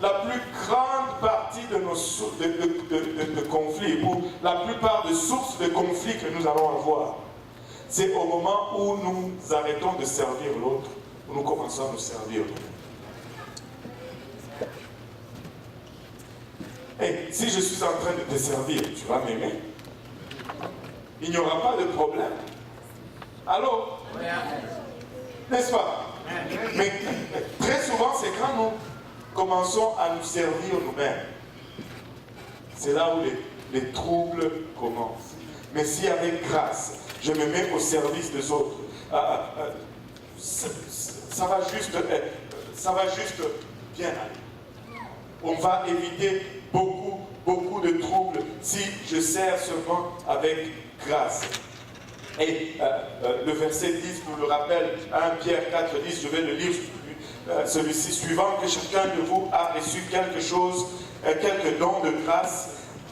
la plus grande partie de nos de conflits, ou la plupart des sources de conflits que nous allons avoir, c'est au moment où nous arrêtons de servir l'autre, où nous commençons à nous servir nous-mêmes. Et si je suis en train de te servir, tu vas m'aimer. Il n'y aura pas de problème. Allô? N'est-ce pas? Mais très souvent, c'est quand nous commençons à nous servir nous-mêmes. C'est là où les troubles commencent. Mais si avec grâce, je me mets au service des autres, ça va juste bien aller. On va éviter beaucoup de troubles si je sers seulement avec grâce. Et le verset 10 nous le rappelle, 1 Pierre 4, 10, je vais le lire celui-ci, suivant que chacun de vous a reçu quelque chose, quelques dons de grâce,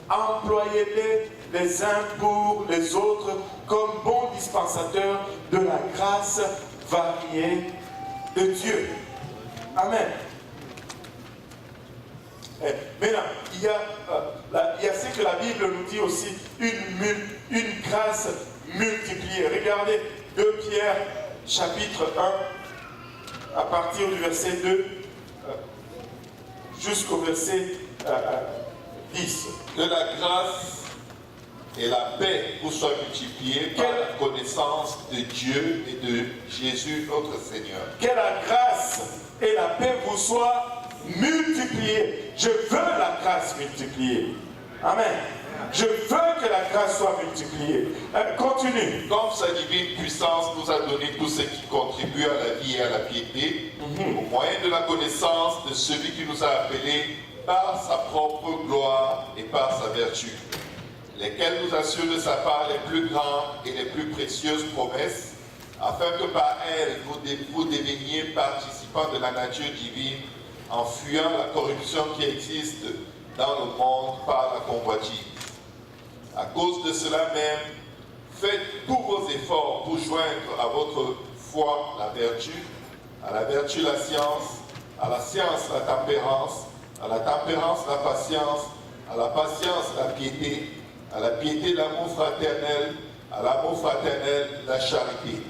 employez-les les uns pour les autres comme bons dispensateurs de la grâce variée de Dieu. Amen. Maintenant, il y a ce que la Bible nous dit aussi, une grâce multipliée. Regardez 2 Pierre chapitre 1, à partir du verset 2 jusqu'au verset 10. Que la grâce et la paix vous soient multipliées par la connaissance de Dieu et de Jésus notre Seigneur. Que la grâce et la paix vous soient multipliées. Je veux la grâce multipliée. Amen. Je veux que la grâce soit multipliée. Continue. Comme sa divine puissance nous a donné tout ce qui contribue à la vie et à la piété, au moyen de la connaissance de celui qui nous a appelés par sa propre gloire et par sa vertu, lesquels nous assurent de sa part les plus grandes et les plus précieuses promesses, afin que par elles vous deveniez participants de la nature divine, en fuyant la corruption qui existe dans le monde par la convoitise. À cause de cela même, faites tous vos efforts pour joindre à votre foi la vertu, à la vertu la science, à la science la tempérance, à la tempérance la patience, à la patience la piété, à la piété l'amour fraternel, à l'amour fraternel la charité.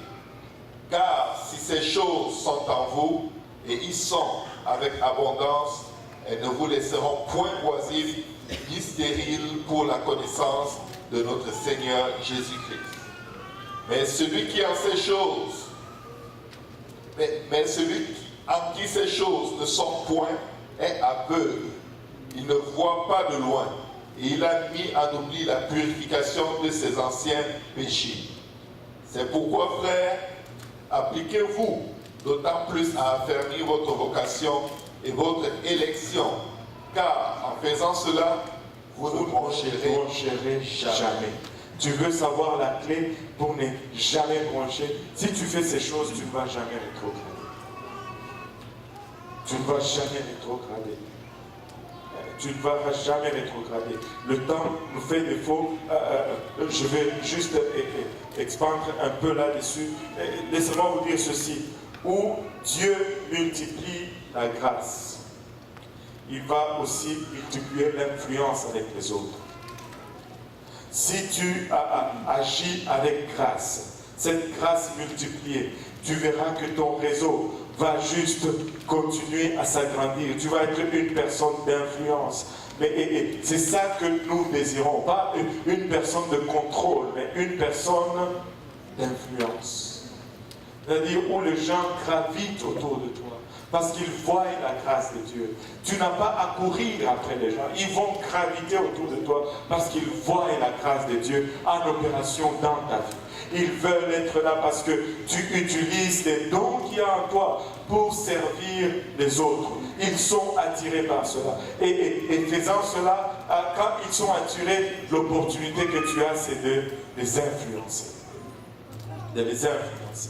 Car si ces choses sont en vous, et y sont avec abondance, elles ne vous laisseront point oisives ni stériles pour la connaissance de notre Seigneur Jésus-Christ. Mais celui qui en ces choses, mais celui en qui ces choses ne sont point est aveugle. Il ne voit pas de loin, et il a mis en oubli la purification de ses anciens péchés. C'est pourquoi, frères, appliquez-vous d'autant plus à affermir votre vocation et votre élection, car en faisant cela, vous ne broncherez jamais. Tu veux savoir la clé pour ne jamais broncher? Si tu fais ces choses, tu ne vas jamais rétrograder. Tu ne vas jamais rétrograder. Tu ne vas jamais rétrograder. Le temps nous fait défaut. Je vais juste expandre un peu là-dessus. Laissez-moi vous dire ceci. Où Dieu multiplie la grâce, il va aussi multiplier l'influence avec les autres. Si tu agis avec grâce, cette grâce multipliée, tu verras que ton réseau va juste continuer à s'agrandir. Tu vas être une personne d'influence. Mais c'est ça que nous désirons. Pas une personne de contrôle, mais une personne d'influence. C'est-à-dire où les gens gravitent autour de toi. Parce qu'ils voient la grâce de Dieu. Tu n'as pas à courir après les gens. Ils vont graviter autour de toi parce qu'ils voient la grâce de Dieu en opération dans ta vie. Ils veulent être là parce que tu utilises les dons qu'il y a en toi pour servir les autres. Ils sont attirés par cela. Et faisant cela, quand ils sont attirés, l'opportunité que tu as, c'est de les influencer. De les influencer.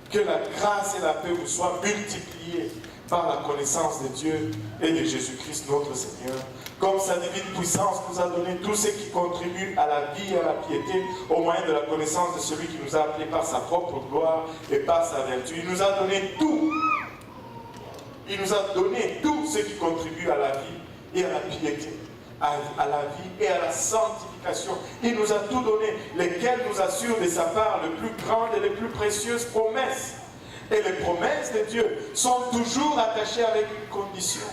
Que la grâce et la paix vous soient multipliées par la connaissance de Dieu et de Jésus-Christ notre Seigneur. Comme sa divine puissance nous a donné tout ce qui contribue à la vie et à la piété au moyen de la connaissance de celui qui nous a appelés par sa propre gloire et par sa vertu. Il nous a donné tout. Il nous a donné tout ce qui contribue à la vie et à la piété, à la vie et à la sanctification. Il nous a tout donné, lesquels nous assurent de sa part les plus grandes et les plus précieuses promesses. Et les promesses de Dieu sont toujours attachées avec une condition.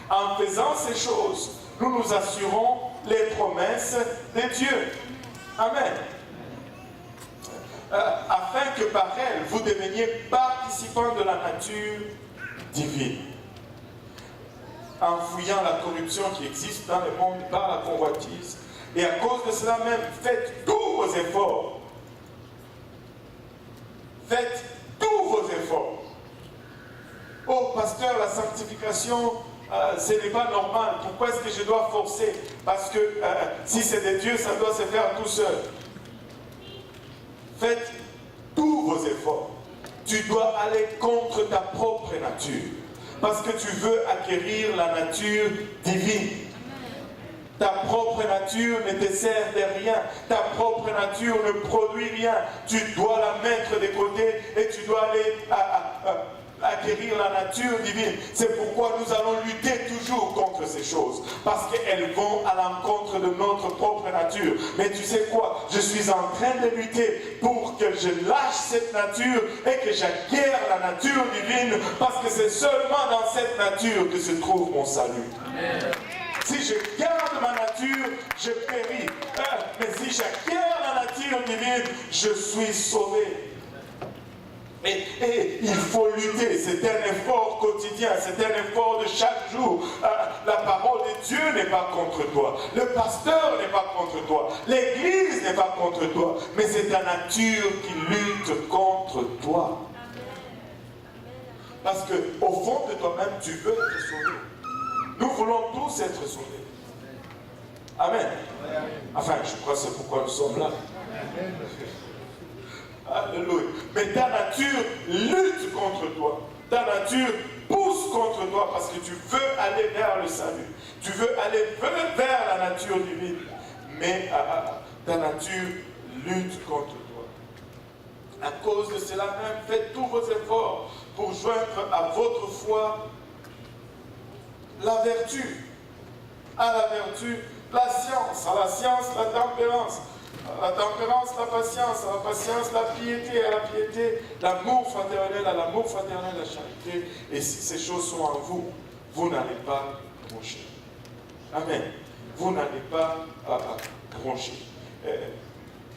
En faisant ces choses, nous nous assurons les promesses de Dieu. Amen. Afin que par elles, vous deveniez participants de la nature divine. En fouillant la corruption qui existe dans le monde par la convoitise. Et à cause de cela même, faites tous vos efforts. Faites tous vos efforts. Oh, pasteur, la sanctification, ce n'est pas normal. Pourquoi est-ce que je dois forcer? Parce que si c'est de Dieu, ça doit se faire tout seul. faites tous vos efforts. Tu dois aller contre ta propre nature. Parce que tu veux acquérir la nature divine. Ta propre nature ne te sert de rien. Ta propre nature ne produit rien. Tu dois la mettre de côté et tu dois aller acquérir la nature divine. C'est pourquoi nous allons lutter toujours contre ces choses. Parce qu'elles vont à l'encontre de notre propre nature. Mais tu sais quoi? Je suis en train de lutter pour que je lâche cette nature et que j'acquière la nature divine. Parce que c'est seulement dans cette nature que se trouve mon salut. Amen. Si je garde ma nature, je péris. Mais si j'acquiers la nature divine, je suis sauvé. Et il faut lutter. C'est un effort quotidien. C'est un effort de chaque jour. La parole de Dieu n'est pas contre toi. Le pasteur n'est pas contre toi. L'église n'est pas contre toi. Mais c'est ta nature qui lutte contre toi. Parce qu'au fond de toi-même, tu veux être sauvé. Nous voulons tous être sauvés. Amen. Enfin, je crois que c'est pourquoi nous sommes là. Alléluia. Mais ta nature lutte contre toi. Ta nature pousse contre toi parce que tu veux aller vers le salut. Tu veux aller vers la nature divine. Mais ta nature lutte contre toi. À cause de cela même, faites tous vos efforts pour joindre à votre foi la vertu, à la vertu, la science, à la science, la tempérance, à la tempérance, la patience, à la patience, la piété, à la piété, l'amour fraternel, à l'amour fraternel, la charité. Et si ces choses sont en vous, vous n'allez pas broncher. Amen. Vous n'allez pas broncher.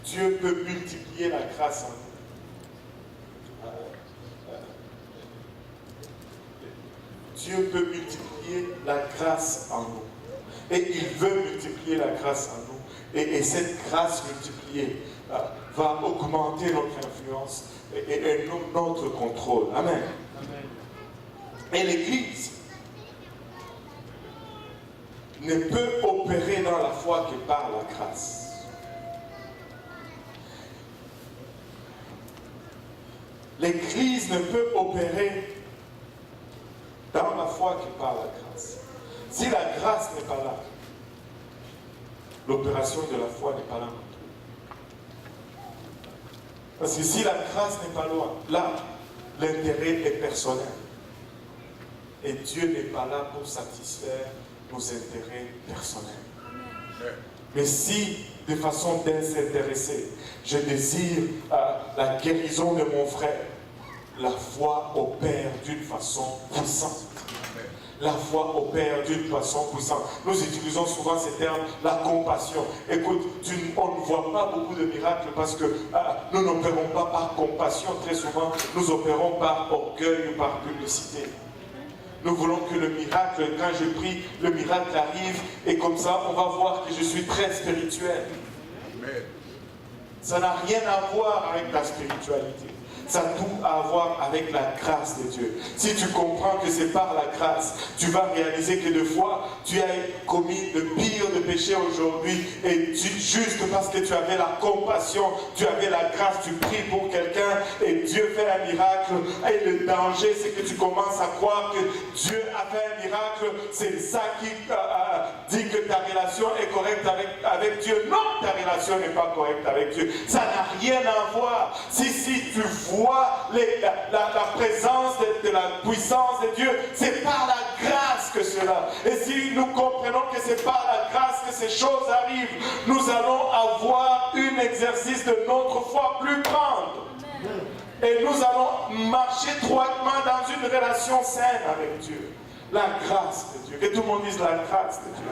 Dieu peut multiplier la grâce en vous. Dieu peut multiplier la grâce en nous. Et il veut multiplier la grâce en nous. Et cette grâce multipliée va augmenter notre influence et notre contrôle. Amen. Amen. Et l'Église ne peut opérer dans la foi que par la grâce. L'Église ne peut opérer dans la foi que par la grâce. Si la grâce n'est pas là, l'opération de la foi n'est pas là. Parce que si la grâce n'est pas là, l'intérêt est personnel. Et Dieu n'est pas là pour satisfaire nos intérêts personnels. Mais si, de façon désintéressée, je désire la guérison de mon frère, la foi opère d'une façon puissante. La foi opère d'une façon puissante. Nous utilisons souvent ces termes, la compassion. Écoute, on ne voit pas beaucoup de miracles parce que nous n'opérons pas par compassion. Très souvent, nous opérons par orgueil ou par publicité. Nous voulons que le miracle, quand je prie, le miracle arrive et comme ça, on va voir que je suis très spirituel. Ça n'a rien à voir avec la spiritualité. Ça a tout à voir avec la grâce de Dieu. Si tu comprends que c'est par la grâce, tu vas réaliser que des fois, tu as commis le pire de péché aujourd'hui et juste parce que tu avais la compassion, tu avais la grâce, tu pries pour quelqu'un et Dieu fait un miracle. Et le danger, c'est que tu commences à croire que Dieu a fait un miracle. C'est ça qui dit que ta relation est correcte avec Dieu. Non, ta relation n'est pas correcte avec Dieu. Ça n'a rien à voir. Si tu vois la présence de la puissance de Dieu, c'est par la grâce que cela. Et si nous comprenons que c'est par la grâce que ces choses arrivent, nous allons avoir un exercice de notre foi plus grande. Et nous allons marcher droitement dans une relation saine avec Dieu. La grâce de Dieu. Que tout le monde dise la grâce de Dieu.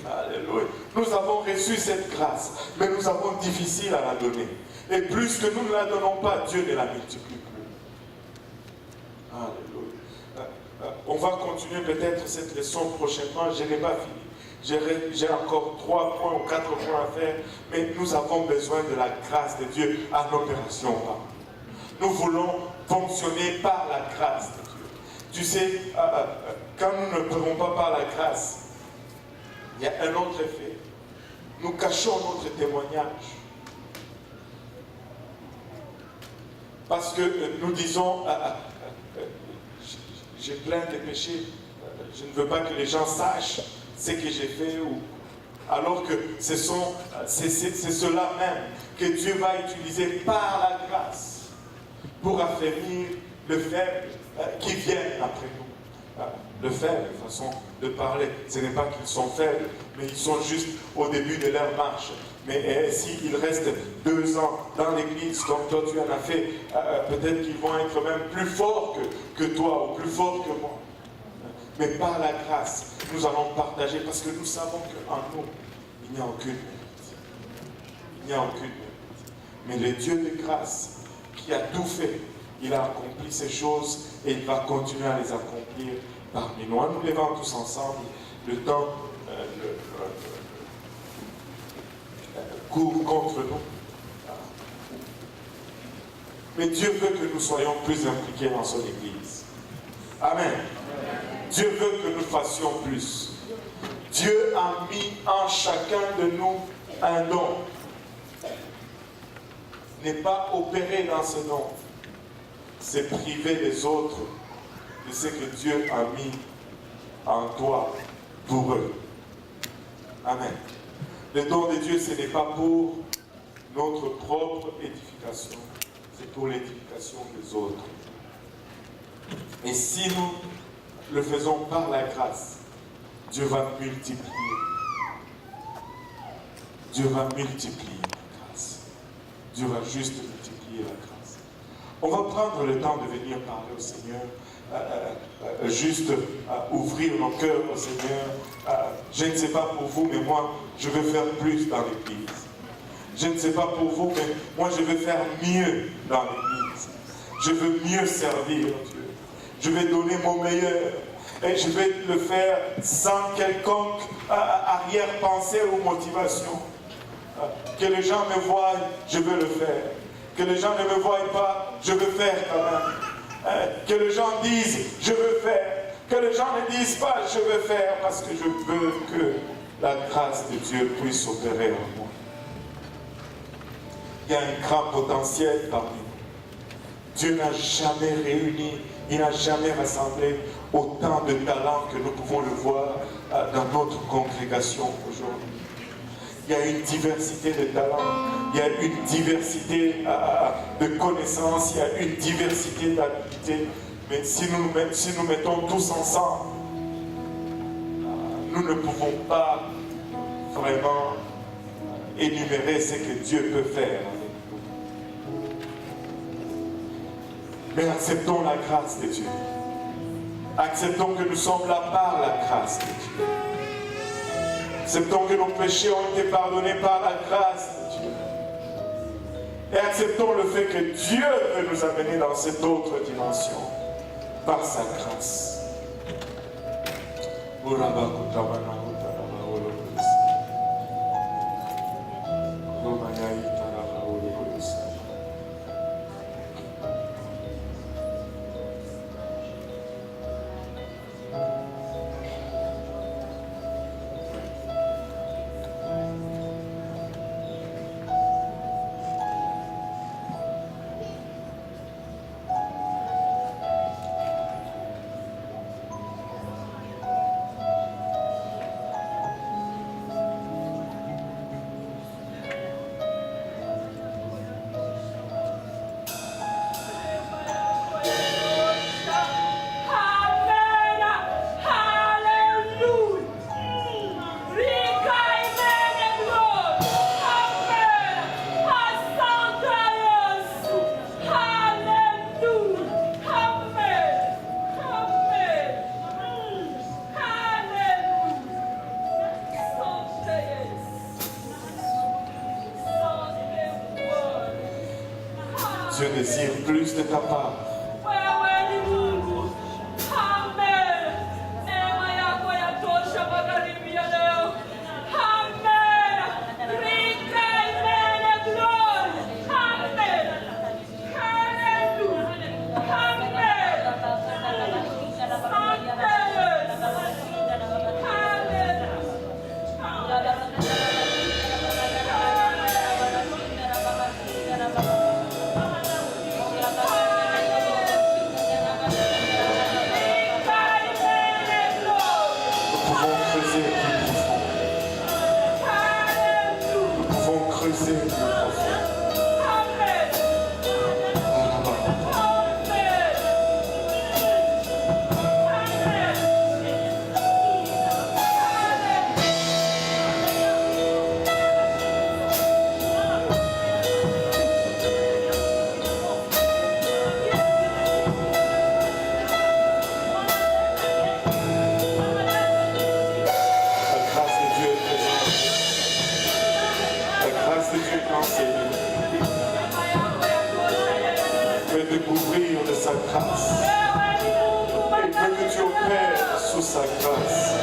Alléluia. Nous avons reçu cette grâce, mais nous avons difficile à la donner. Et plus que nous ne la donnons pas, Dieu ne la multiplie plus. Alléluia. On va continuer peut-être cette leçon prochainement. Je n'ai pas fini. J'ai encore 3 points ou 4 points à faire. Mais nous avons besoin de la grâce de Dieu en opération. Nous voulons fonctionner par la grâce de Dieu. Tu sais, quand nous ne pourrons pas par la grâce, il y a un autre effet. Nous cachons notre témoignage. Parce que nous disons, j'ai plein de péchés, je ne veux pas que les gens sachent ce que j'ai fait, alors que c'est cela même que Dieu va utiliser par la grâce pour affermir le faible qui vient après nous. Le faible, façon de parler, ce n'est pas qu'ils sont faibles, mais ils sont juste au début de leur marche. Mais s'ils restent 2 ans dans l'église, comme toi tu en as fait, peut-être qu'ils vont être même plus forts que toi, ou plus forts que moi. Mais par la grâce, nous allons partager, parce que nous savons qu'en nous, il n'y a aucune mérite. Il n'y a aucune mérite. Mais le Dieu de grâce, qui a tout fait, il a accompli ces choses, et il va continuer à les accomplir parmi nous. En nous levant tous ensemble, le temps court contre nous. Mais Dieu veut que nous soyons plus impliqués dans son Église. Amen. Dieu veut que nous fassions plus. Dieu a mis en chacun de nous un don. N'est pas opérer dans ce don, c'est priver les autres de ce que Dieu a mis en toi pour eux. Amen. Le don de Dieu, ce n'est pas pour notre propre édification, c'est pour l'édification des autres. Et si nous le faisons par la grâce, Dieu va multiplier. Dieu va multiplier la grâce. Dieu va juste multiplier la grâce. On va prendre le temps de venir parler au Seigneur, juste ouvrir nos cœurs au Seigneur. Je ne sais pas pour vous, mais moi, je veux faire plus dans l'Église. Je ne sais pas pour vous, mais moi, je veux faire mieux dans l'Église. Je veux mieux servir Dieu. Je vais donner mon meilleur. Et je vais le faire sans quelconque arrière-pensée ou motivation. Que les gens me voient, je veux le faire. Que les gens ne me voient pas, je veux faire quand même. Que les gens disent, je veux faire. Que les gens ne disent pas, je veux faire, parce que je veux que la grâce de Dieu puisse opérer en moi. Il y a un grand potentiel parmi nous. Dieu n'a jamais réuni, il n'a jamais rassemblé autant de talents que nous pouvons le voir dans notre congrégation aujourd'hui. Il y a une diversité de talents, il y a une diversité de connaissances, il y a une diversité d'habilités. Mais si nous mettons tous ensemble, nous ne pouvons pas vraiment énumérer ce que Dieu peut faire avec nous. Mais acceptons la grâce de Dieu. Acceptons que nous sommes là par la grâce de Dieu. Acceptons que nos péchés ont été pardonnés par la grâce de Dieu. Et acceptons le fait que Dieu veut nous amener dans cette autre dimension par sa grâce. Dieu désire plus de ta part. te couvrir de sa grâce. Il veut que tu opères sous sa grâce.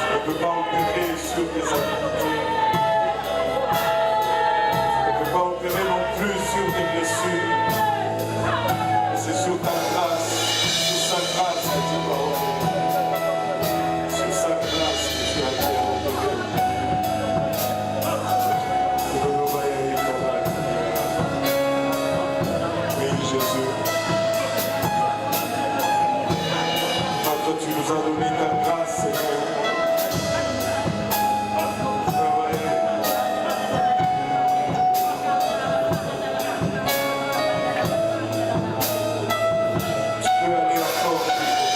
Tu ne peux pas opérer sur tes habilités. Tu ne peux pas opérer non plus sur tes blessures. C'est sur ta grâce, sur sa grâce que tu vas opérer. Sur sa grâce que tu as été opéré. Oui, Jésus. Toi, tu nous as donné ta grâce, Seigneur. Tu peux aller encore plus loin.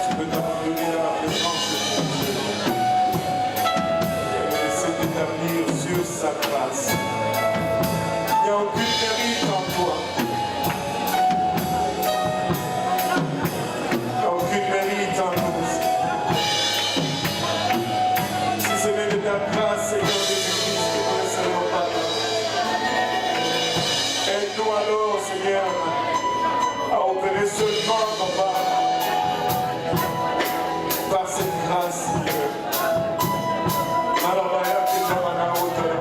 Tu peux t'abandonner à la présence de ton Dieu et laisser t'établir sur sa grâce. Il n'y a aucune mérite en toi. Aucune mérite en nous. Si ce n'est de ta grâce, Seigneur Jésus-Christ, que nous ne serons pas là. Aide-nous alors, Seigneur, à opérer seulement, Papa, par cette grâce, Seigneur. Malabaya Ketamana Otala.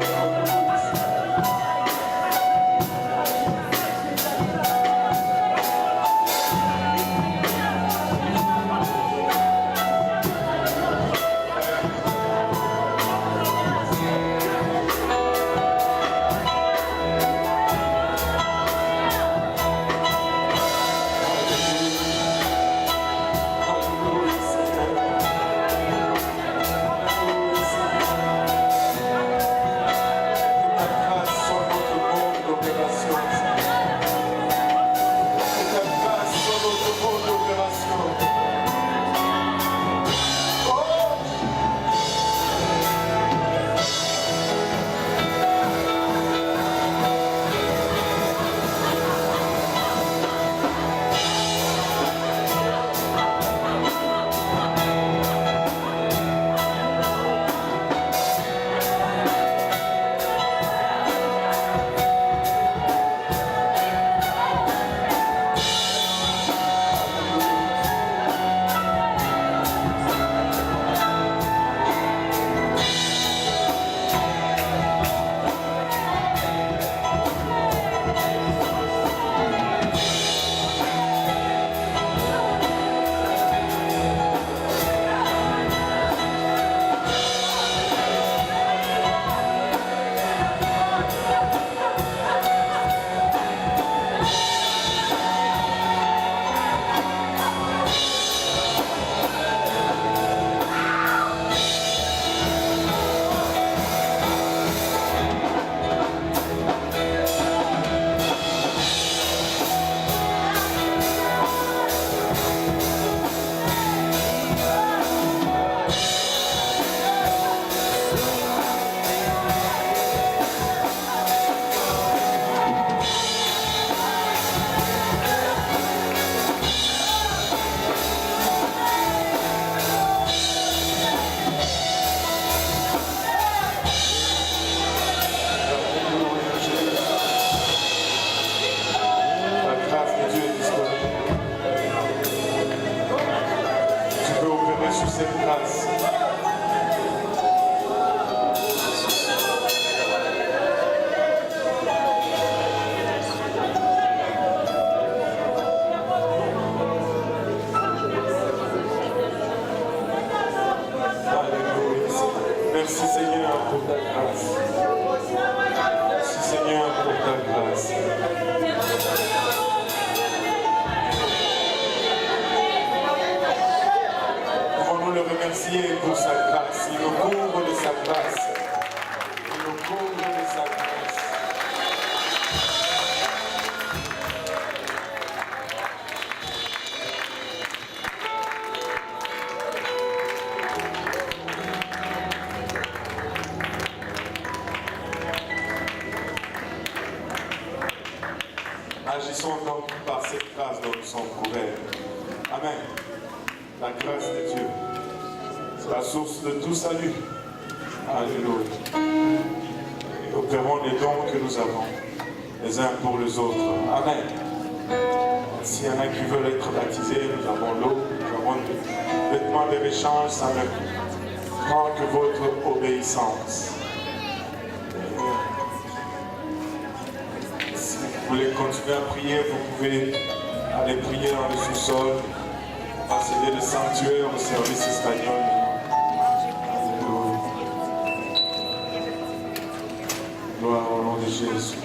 Pour sa grâce, il nous couvre de sa grâce, il nous couvre de sa grâce. Agissons donc par cette grâce dont nous sommes couverts. Amen. La grâce de Dieu. la source de tout salut. Alléluia. Et opérons les dons que nous avons, les uns pour les autres. Amen. S'il y en a qui veulent être baptisés, nous avons l'eau, nous avons des vêtements de réchange, ça ne prend que votre obéissance. Si vous voulez continuer à prier, vous pouvez aller prier dans le sous-sol, accéder le sanctuaire au service espagnol. Alléluia. Gloire au nom de Jésus.